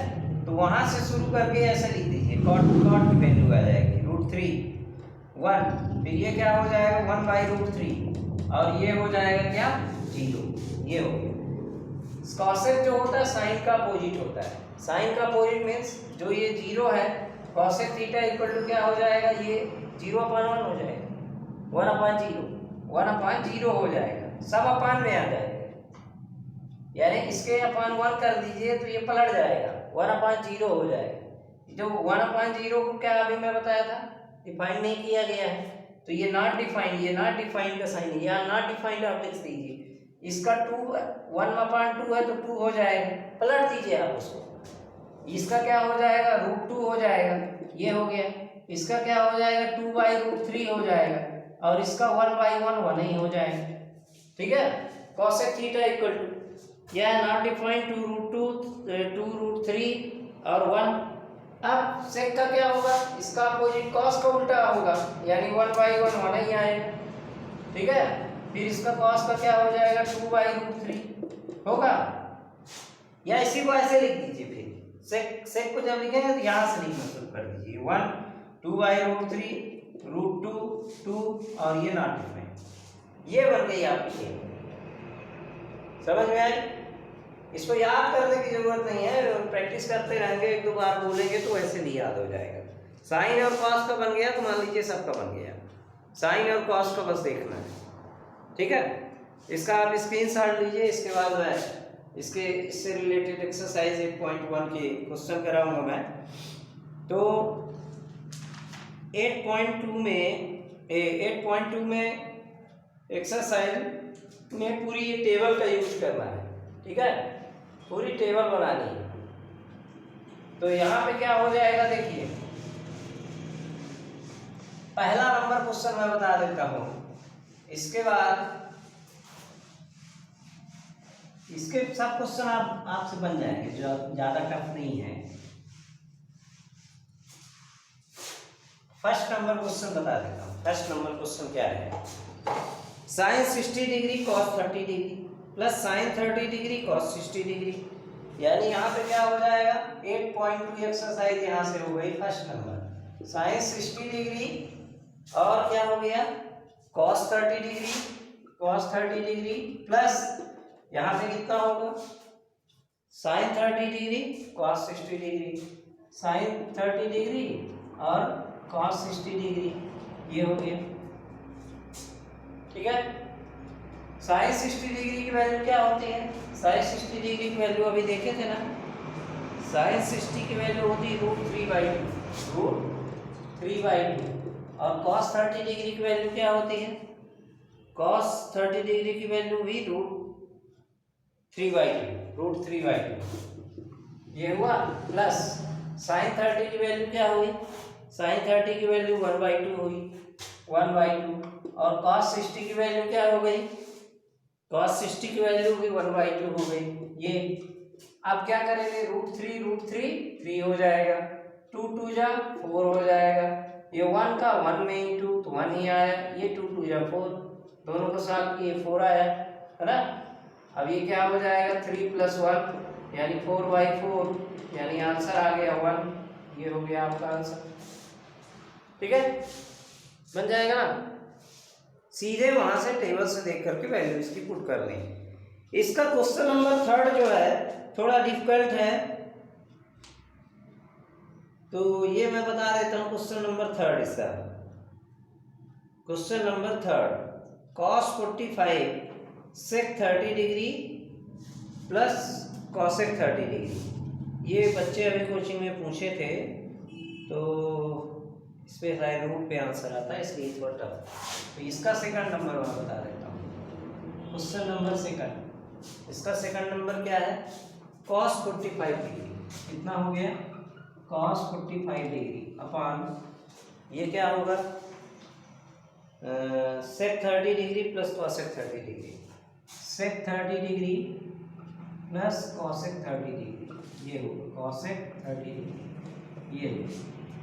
तो वहां से शुरू करके ऐसे लिख दीजिए, cot की वैल्यू आ जाएगी √3, 1, फिर ये क्या हो जाएगा 1/√3, और ये हो जाएगा क्या 0, ये हो गया। कॉसेक जो होता है साइन का अपोजिट होता है, साइन का अपोजिट मीन्स जो ये 0 है, कॉसेक थीटा इक्वल टू क्या हो जाएगा, ये 0/1 हो जाएगा, 1/0 हो जाएगा, सब अपान में आ जाएगा, यानी इसके अपान 1 कर दीजिए तो ये पलट जाएगा, 1/0 हो जाएगा। जो 1/0 को क्या अभी मैं बताया था डिफाइन नहीं किया गया है, तो ये नॉट डिफाइंड, ये नॉट डिफाइंड का साइन है, यहाँ नॉट डिफाइंड आप लिख दीजिए। इसका 1/2 है तो 2 हो जाएगा, पलट दीजिए आप उसको। इसका क्या हो जाएगा √2 हो जाएगा, ये हो गया। इसका क्या हो जाएगा 2/√3 हो जाएगा, और इसका 1/1 1 ही हो जाएगा, ठीक है। cosec थीटा इक्वल टू यह नॉट डिफाइंड 2√3 और 1। अब sec का क्या होगा, इसका अपोजिट cos का उल्टा होगा, यानी 1/1 1 ही आएगा, ठीक है। फिर इसका cos का क्या हो जाएगा 2/√3 होगा, या इसी को ऐसे लिख दीजिए। फिर sec को जब लिखेंगे तो यहाँ से लिखना शुरू कर दीजिए, 1 2/√3 √2 2 और ये नॉट डिफाइंड, ये बन गई आपकी, समझ में आई। इसको याद करने की जरूरत नहीं है, प्रैक्टिस करते रहेंगे, एक दो बार बोलेंगे तो वैसे भी याद हो जाएगा। साइन और कॉस का बन गया तो मान लीजिए सबका बन गया, साइन और कॉस का बस देखना है, ठीक है। इसका आप स्क्रीनशॉट लीजिए, इसके बाद मैं इससे रिलेटेड एक्सरसाइज 8.1 के क्वेश्चन कराऊंगा मैं। तो 8.2 में एक्सरसाइज में पूरी ये टेबल का यूज करना है, ठीक है, पूरी टेबल बनानी है। तो यहाँ पे क्या हो जाएगा देखिए, पहला नंबर क्वेश्चन मैं बता देता हूँ, इसके बाद इसके सब क्वेश्चन आपसे बन जाएंगे, जो ज्यादा टफ नहीं है। फर्स्ट नंबर क्वेश्चन बता देता हूँ। फर्स्ट नंबर क्वेश्चन क्या है, sine 60 degree cos 30 degree plus sine 30 degree cos 60 degree, यानी यहाँ पे क्या हो जाएगा 8.2 एक्सरसाइज यहाँ से हो गई। फर्स्ट नंबर साइन 60 डिग्री और क्या हो गया cos 30 डिग्री प्लस यहाँ पे कितना होगा sine 30 degree cos 60 degree, sine 30 degree और cos 60 डिग्री, ये हो गया, ठीक है। साइन 60 डिग्री की वैल्यू क्या होती है, साइन 60 डिग्री की वैल्यू अभी देखे थे ना, साइन 60 की वैल्यू होती है √3/2 और cos 30 डिग्री की वैल्यू क्या होती है, cos 30 डिग्री की वैल्यू भी √3/2 ये हुआ, प्लस साइन 30 की वैल्यू क्या हुई, साइन 30 की वैल्यू 1/2 हुई, 1/2 और cos 60 की वैल्यू क्या हो गई, cos 60 की वैल्यू भी 1/2 हो गई। ये अब क्या करेंगे √3 3 हो जाएगा, 2 2 जा 4 हो जाएगा, ये 1 का 1 में इंटू तो 1 ही आया, ये 2 2 जा 4, दोनों को साथ ये 4 आया, है ना। अब ये क्या हो जाएगा 3 + 1 यानी 4/4, यानी आंसर आ गया 1, ये हो गया आपका आंसर। ठीक है, बन जाएगा ना। सीधे वहां से टेबल से देख करके वैल्यू इसकी पुट कर लें। इसका क्वेश्चन नंबर 3 जो है थोड़ा डिफिकल्ट है, तो ये मैं बता देता हूँ। क्वेश्चन नंबर 3 इसका, question number 3, cos 45 sec 30 degree plus cosec 30 degree. ये बच्चे अभी कोचिंग में पूछे थे, तो इस पे शायद रूट पे आंसर आता है, इसलिए थोड़ा टफ। तो इसका सेकंड नंबर मैं बता देता हूँ। क्वेश्चन नंबर 2, इसका सेकंड नंबर क्या है? cos 45 degree. कितना हो गया? cos 45 डिग्री अपान ये क्या होगा? sec 30 degree plus cosec 30 degree. sec 30 degree plus cosec 30 degree, ये होगा cosec 30 डिग्री। ये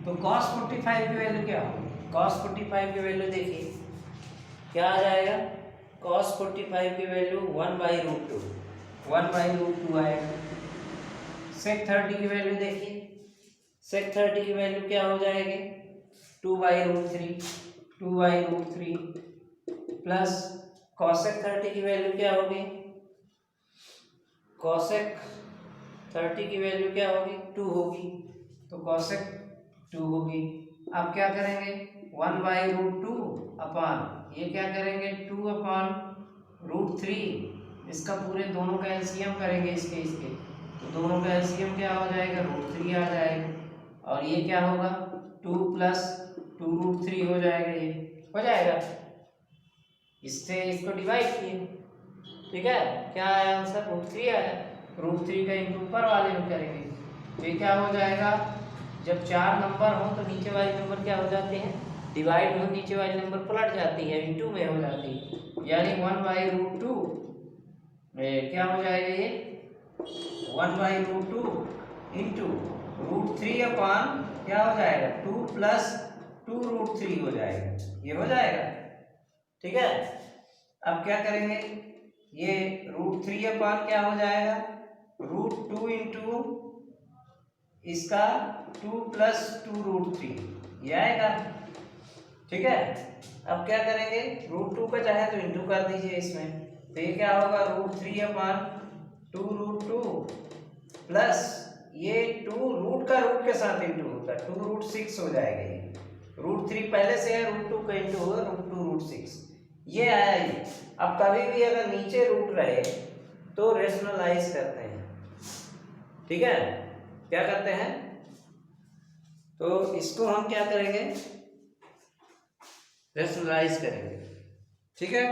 तो cos 45 की वैल्यू क्या होगी? cos 45 की वैल्यू देखिए क्या आ जाएगा? cos 45 की वैल्यू 1/√2, 1/√2 आएगा। sec 30 की वैल्यू देखिए, sec 30 की वैल्यू क्या हो जाएगी? 2/√3, 2/√3 प्लस cosec 30 की वैल्यू क्या होगी? cosec 30 की वैल्यू क्या होगी? 2 होगी, तो cosec 2 होगी। अब क्या करेंगे? 1/√2 अपान ये क्या करेंगे? 2/√3। इसका पूरे दोनों का एलसीएम करेंगे, इसके तो दोनों का एलसीएम क्या हो जाएगा? √3 आ जाएगा। और ये क्या होगा? 2 प्लस 2√3 हो जाएगा, ये हो जाएगा। इससे इसको डिवाइड किए, ठीक है, क्या आया आंसर? √3 आया। √3 का इंटू ऊपर वाले में करेंगे, तो ये क्या हो जाएगा? जब 4 नंबर हो तो नीचे वाले नंबर क्या हो जाते हैं? डिवाइड हो, नीचे वाली नंबर पलट जाती है, इंटू में हो जाती है। यानी 1/√2 क्या हो जाएगा? ये 1/√2 इंटू √3 अपान क्या हो जाएगा? 2 प्लस 2√3 हो जाएगा, ये हो जाएगा। ठीक है, अब क्या करेंगे? ये √3 अपान क्या हो जाएगा? √2 इंटू इसका 2 प्लस 2√3, ये आएगा। ठीक है, अब क्या करेंगे? √2 का चाहे तो इंटू कर दीजिए इसमें, तो ये क्या होगा? √3 अपान 2√2 प्लस ये 2 रूट का रूट के साथ इंटू होता है, 2√6 हो जाएगा। ये √3 पहले से है, √2 का इंटू होगा √2√6, ये आया ये। अब कभी भी अगर नीचे रूट रहे तो रेशनलाइज करते हैं। ठीक है, क्या करते हैं? तो इसको हम क्या करेंगे? रेशनलाइज करेंगे। ठीक है,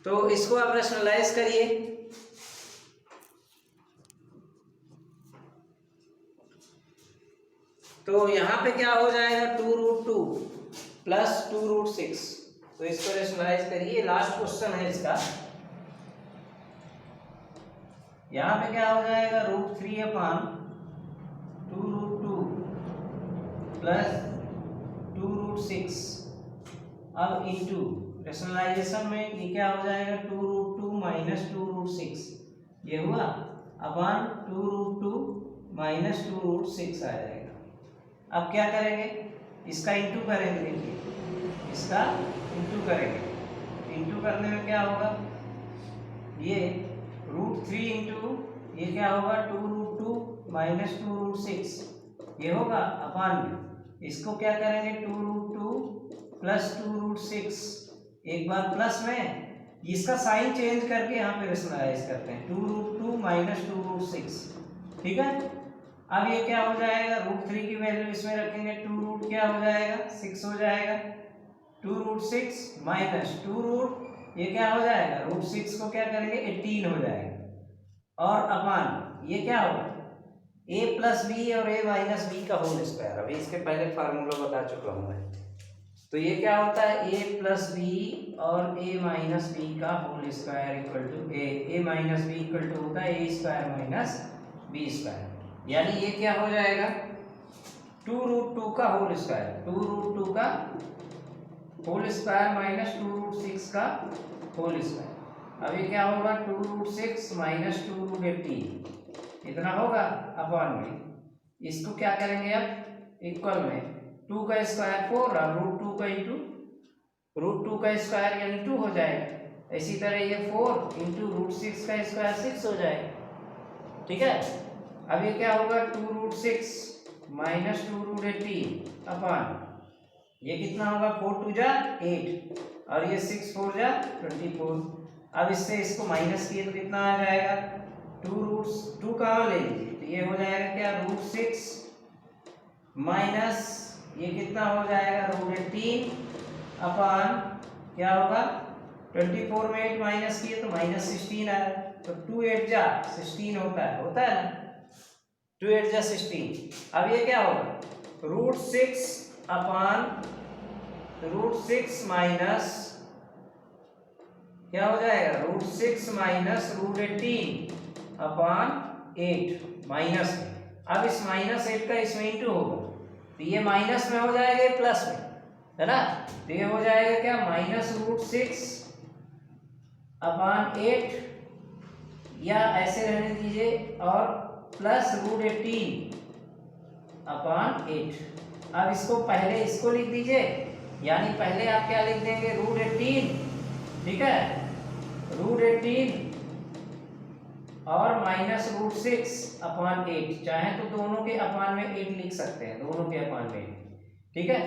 तो इसको आप रेशनलाइज करिए। तो यहां पे क्या हो जाएगा? 2√2 प्लस 2√6, तो इसको रेशनलाइज करिए। लास्ट क्वेश्चन है इसका। यहां पे क्या हो जाएगा? √3 अपान 2√2 प्लस 2√6। अब इंटू रेशनलाइजेशन में ये क्या हो जाएगा? 2√2 माइनस 2√6, ये हुआ अपान 2√2 माइनस 2√6 आ जाएगा। अब क्या करेंगे? इसका इंटू करेंगे। देखिए इसका इंटू करेंगे, इंटू करने में क्या होगा? ये √3 इंटू ये क्या होगा? 2√2 माइनस 2√6, ये होगा अपान में इसको क्या करेंगे? 2√2 प्लस 2√6, एक बार प्लस में इसका साइन चेंज करके यहाँ पे रेशनलाइज करते हैं, 2√2 माइनस 2√6। ठीक है, अब ये क्या हो जाएगा? √3 की वैल्यू इसमें रखेंगे, 2 क्या हो जाएगा? 6 हो जाएगा। 2√6 माइनस 2 ये क्या हो जाएगा? √6 को क्या करेंगे? 18 हो जाएगा। और अपान ये क्या होगा? a प्लस बी और a माइनस बी का होल स्क्वायर। अभी इसके पहले फार्मूला बता चुका हूँ मैं। तो ये क्या होता है? a प्लस बी और a माइनस बी का whole square equal to a minus B equal to होता है a square minus B square. यानी ये क्या हो जाएगा? 2√2 का होल स्क्वायर, 2√2 का होल स्क्वायर माइनस 2√6 का होल स्क्वायर। अब ये क्या होगा? 2√6 माइनस 2√18 इतना होगा अपॉन में इसको क्या करेंगे अब इक्वल में 2 का स्क्वायर 4 और √2 का इंटू √2 का स्क्वायर यानी 2 हो जाएगा। इसी तरह ये 4 इंटू √6 का स्क्वायर 6 हो जाएगा। ठीक है, अब ये क्या होगा 2√6 माइनस 2√18 अपॉन ये कितना होगा 4 2 जा 8 और ये 6 4 जा 24। अब इससे इसको माइनस किए तो कितना आ जाएगा 2 कहाँ ले लीजिए तो ये हो जाएगा क्या √6 माइनस ये कितना हो जाएगा √18 अपॉन क्या होगा 24 में 8 माइनस किए तो -16 आया तो 2 8 जा 16 होता है ना 2 8 जा 16। अब ये क्या होगा √6 अपॉन √6 माइनस क्या हो जाएगा √6 माइनस √18 अपॉन 8 माइनस में। अब इस -8 का इसमें इंटू होगा तो ये माइनस में हो जाएगा ये प्लस में है ना, तो ये हो जाएगा क्या -√6 अपॉन 8 या ऐसे रहने दीजिए और प्लस √18 अपॉन 8। अब इसको पहले इसको लिख दीजिए यानी पहले आप क्या लिख देंगे √18 ठीक है √18 और माइनस √6 अपॉन 8 चाहे तो दोनों के अपॉन में 8 लिख सकते हैं दोनों के अपॉन में ठीक है।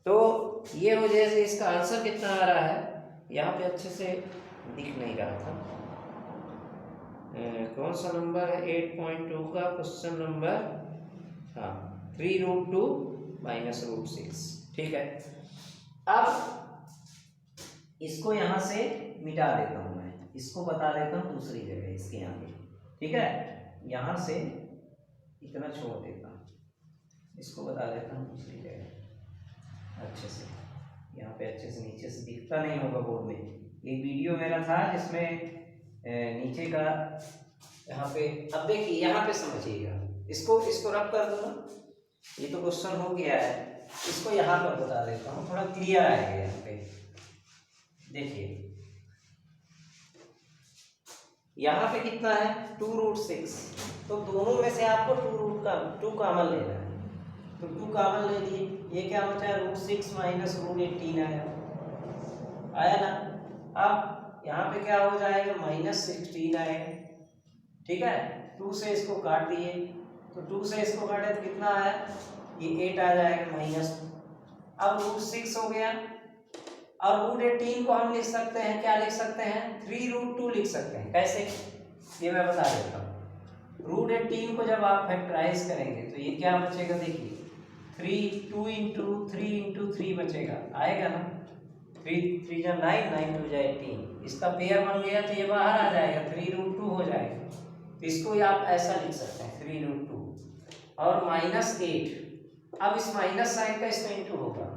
तो ये हो जैसे इसका आंसर कितना आ रहा है यहाँ पे अच्छे से दिख नहीं रहा था कौन सा नंबर है 8.2 का क्वेश्चन नंबर हाँ 3√2 माइनस √6 ठीक है। अब इसको यहाँ से मिटा देता हूँ मैं इसको बता देता हूँ दूसरी जगह इसके यहाँ पे ठीक है यहाँ से इतना छोड़ देता हूँ इसको बता देता हूँ दूसरी जगह अच्छे से यहाँ पे अच्छे से नीचे से दिखता नहीं होगा बोर्ड में। एक वीडियो मेरा था जिसमें नीचे का यहाँ पे अब देखिए यहाँ पे समझिएगा इसको रब कर दो ना ये तो क्वेश्चन हो गया है इसको यहाँ पर बता देता हूँ थोड़ा क्लियर आएगा यहाँ पे देखिए यहाँ पे कितना है 2√6 तो दोनों में से आपको 2 कॉमन लेना है तो 2 कॉमन ले लिए ये क्या बचा है √6 माइनस √18 आया ना। अब यहाँ पे क्या हो जाएगा -16 आएगा ठीक है 2 से इसको काट दिए तो 2 से इसको काटे तो कितना आया ये 8 आ जाएगा माइनस। अब √6 हो गया और √18 को हम लिख सकते हैं क्या लिख सकते हैं 3√2 लिख सकते हैं कैसे ये मैं बता देता हूँ। √18 को जब आप फैक्टराइज करेंगे तो ये क्या बचेगा देखिए 2 इंटू 3 बचेगा आएगा ना 3 जा 9 9 2 जा 18 इसका पेयर बन गया तो ये बाहर आ जाएगा 3√2 हो जाएगा तो इसको आप ऐसा लिख सकते हैं 3√2 और -8 अब इस माइनस साइन का इसमें इंटू होगा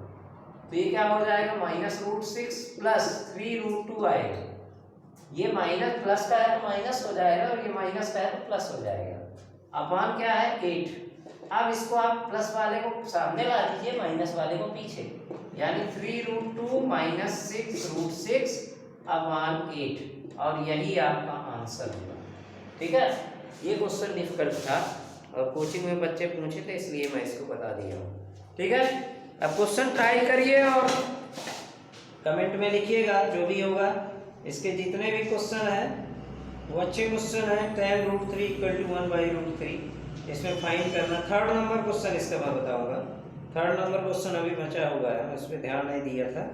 तो ये क्या हो जाएगा -√6 प्लस 3√2 आएगा ये माइनस प्लस का है तो माइनस हो जाएगा और ये माइनस का है तो प्लस हो जाएगा अपॉन क्या है 8। अब इसको आप प्लस वाले को सामने ला दीजिए माइनस वाले को पीछे यानी 3√2 माइनस 6√6 अपॉन 8 और यही आपका आंसर होगा ठीक है। ये क्वेश्चन डिफिकल्ट था और कोचिंग में बच्चे पूछे थे इसलिए मैं इसको बता दिया हूँ ठीक है। अब क्वेश्चन ट्राई करिए और कमेंट में लिखिएगा जो भी होगा। इसके जितने भी क्वेश्चन हैं वो अच्छे क्वेश्चन हैं। tan √3 = 1/√3 इसमें फाइंड करना। 3rd नंबर क्वेश्चन इसके बाद बताऊंगा। 3rd नंबर क्वेश्चन अभी बचा हुआ है मैं उस पर ध्यान नहीं दिया था।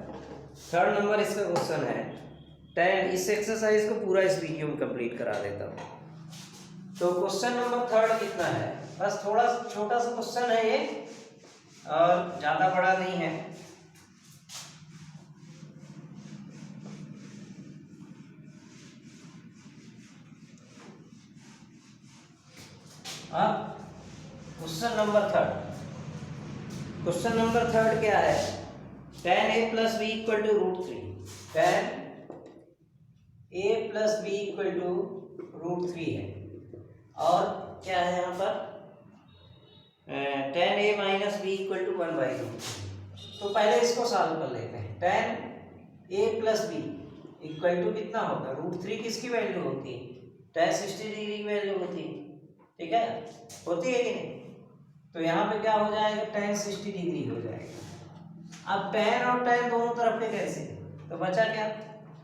3rd नंबर इसका क्वेश्चन है tan इस एक्सरसाइज को पूरा इस वीडियो में कंप्लीट करा देता हूँ। तो क्वेश्चन नंबर 3rd कितना है बस थोड़ा छोटा सा क्वेश्चन है ये और ज़्यादा बड़ा नहीं है। अब क्वेश्चन नंबर 3rd क्या है tan a + b = √3 tan a + b = √3 है और क्या है यहाँ पर tan a - b = 1/√3। तो पहले इसको सॉल्व कर लेते हैं। tan a + b = कितना होगा √3 किसकी वैल्यू होती है tan 60 डिग्री की वैल्यू होती है ठीक है होती है कि नहीं तो यहाँ पे क्या हो जाएगा, tan 60 डिग्री हो जाएगा। अब tan और tan दोनों तरफ के कैसे, तो बचा क्या,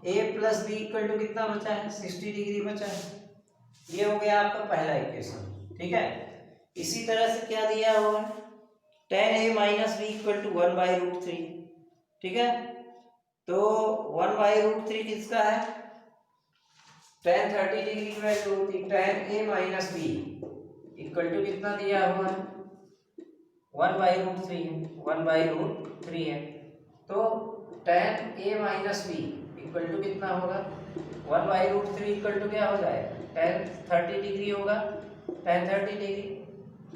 a plus B equal to कितना बचा है, 60 डिग्री बचा है। ये हो गया आपका पहला इक्वेशन, ठीक है। इसी तरह से क्या दिया हुआ है, tan a minus B equal to 1/√3, ठीक है। तो 1/√3 किसका है, tan 30 डिग्री की वैल्यू होती है, tan a minus B equal to कितना दिया हुआ है, 1/√3 है, 1/√3 है। तो tan a minus B equal to कितना होगा, 1/√3 इक्वल टू क्या हो जाएगा, tan 30 डिग्री होगा, tan 30 डिग्री,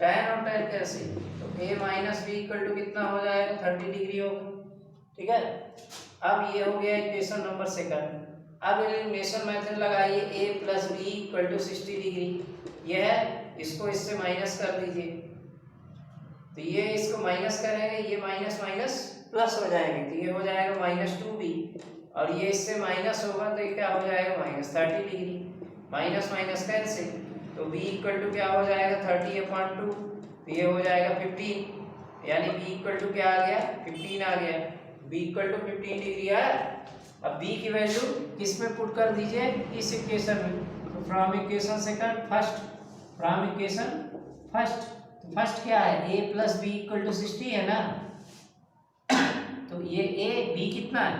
tan और tan कैसे, तो a minus B equal to कितना हो जाएगा, 30 डिग्री होगा, ठीक है। अब ये हो गया इक्वेशन नंबर सेकंड। अब एलिमिनेशन मेथड लगाइए, a plus B equal to 60 degree, यह है, इसको इससे माइनस कर दीजिए, तो ये इसको माइनस करेंगे, ये माइनस माइनस प्लस हो जाएंगे, तो ये हो जाएगा -2b, और ये इससे माइनस होगा तो ये क्या हो जाएगा, -30 डिग्री, माइनस माइनस कैंसिल, तो b इक्वल टू क्या हो जाएगा, 30/2, तो ये हो जाएगा 15, यानी b इक्वल टू क्या आ गया, 15 आ गया, b इक्वल टू 15 डिग्री आया। अब b की वैल्यू किस में पुट कर दीजिए, इस इक्वेशन में, तो from equation second first, from equation first, तो फर्स्ट क्या है, a plus B equal to 60 है ना, तो ये a b कितना है,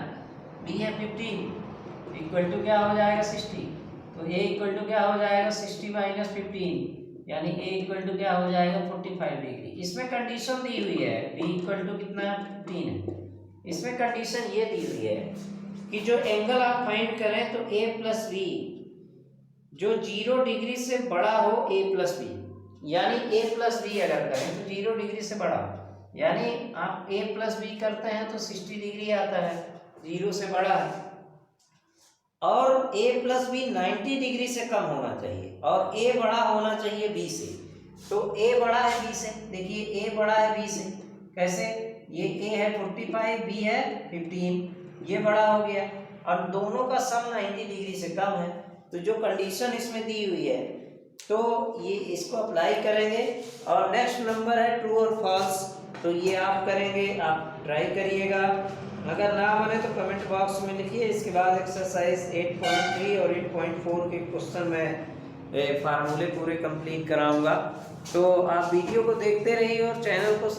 b है 15 इक्वल टू क्या हो जाएगा 60, तो a इक्वल टू क्या हो जाएगा 60 माइनस 15, यानी a इक्वल टू क्या हो जाएगा 45 डिग्री। इसमें कंडीशन दी हुई है, b इक्वल टू कितना है 15 है, इसमें कंडीशन ये दी हुई है कि जो एंगल आप फाइंड करें तो a प्लस बी जो 0 डिग्री से बड़ा हो a प्लस बी, यानी a प्लस बी अगर करें तो 0 डिग्री से बड़ा, यानी आप a प्लस बी करते हैं तो 60 डिग्री आता है, 0 से बड़ा है, और a प्लस बी 90 डिग्री से कम होना चाहिए, और a बड़ा होना चाहिए b से। तो a बड़ा है b से, देखिए a बड़ा है b से, कैसे, ये a है 45, b है 15, ये बड़ा हो गया, और दोनों का सम 90 डिग्री से कम है, तो जो कंडीशन इसमें दी हुई है तो ये इसको अप्लाई करेंगे। और नेक्स्ट नंबर है ट्रू और फॉल्स, तो ये आप करेंगे, आप ट्राई करिएगा, अगर ना बने तो कमेंट बॉक्स में लिखिए। इसके बाद एक्सरसाइज 8.3 और 8.4 के क्वेश्चन में फार्मूले पूरे कंप्लीट कराऊंगा, तो आप वीडियो को देखते रहिए और चैनल को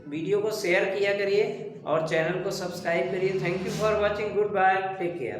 वीडियो को शेयर किया करिए और चैनल को सब्सक्राइब करिए। Thank you for watching, good bye, take care.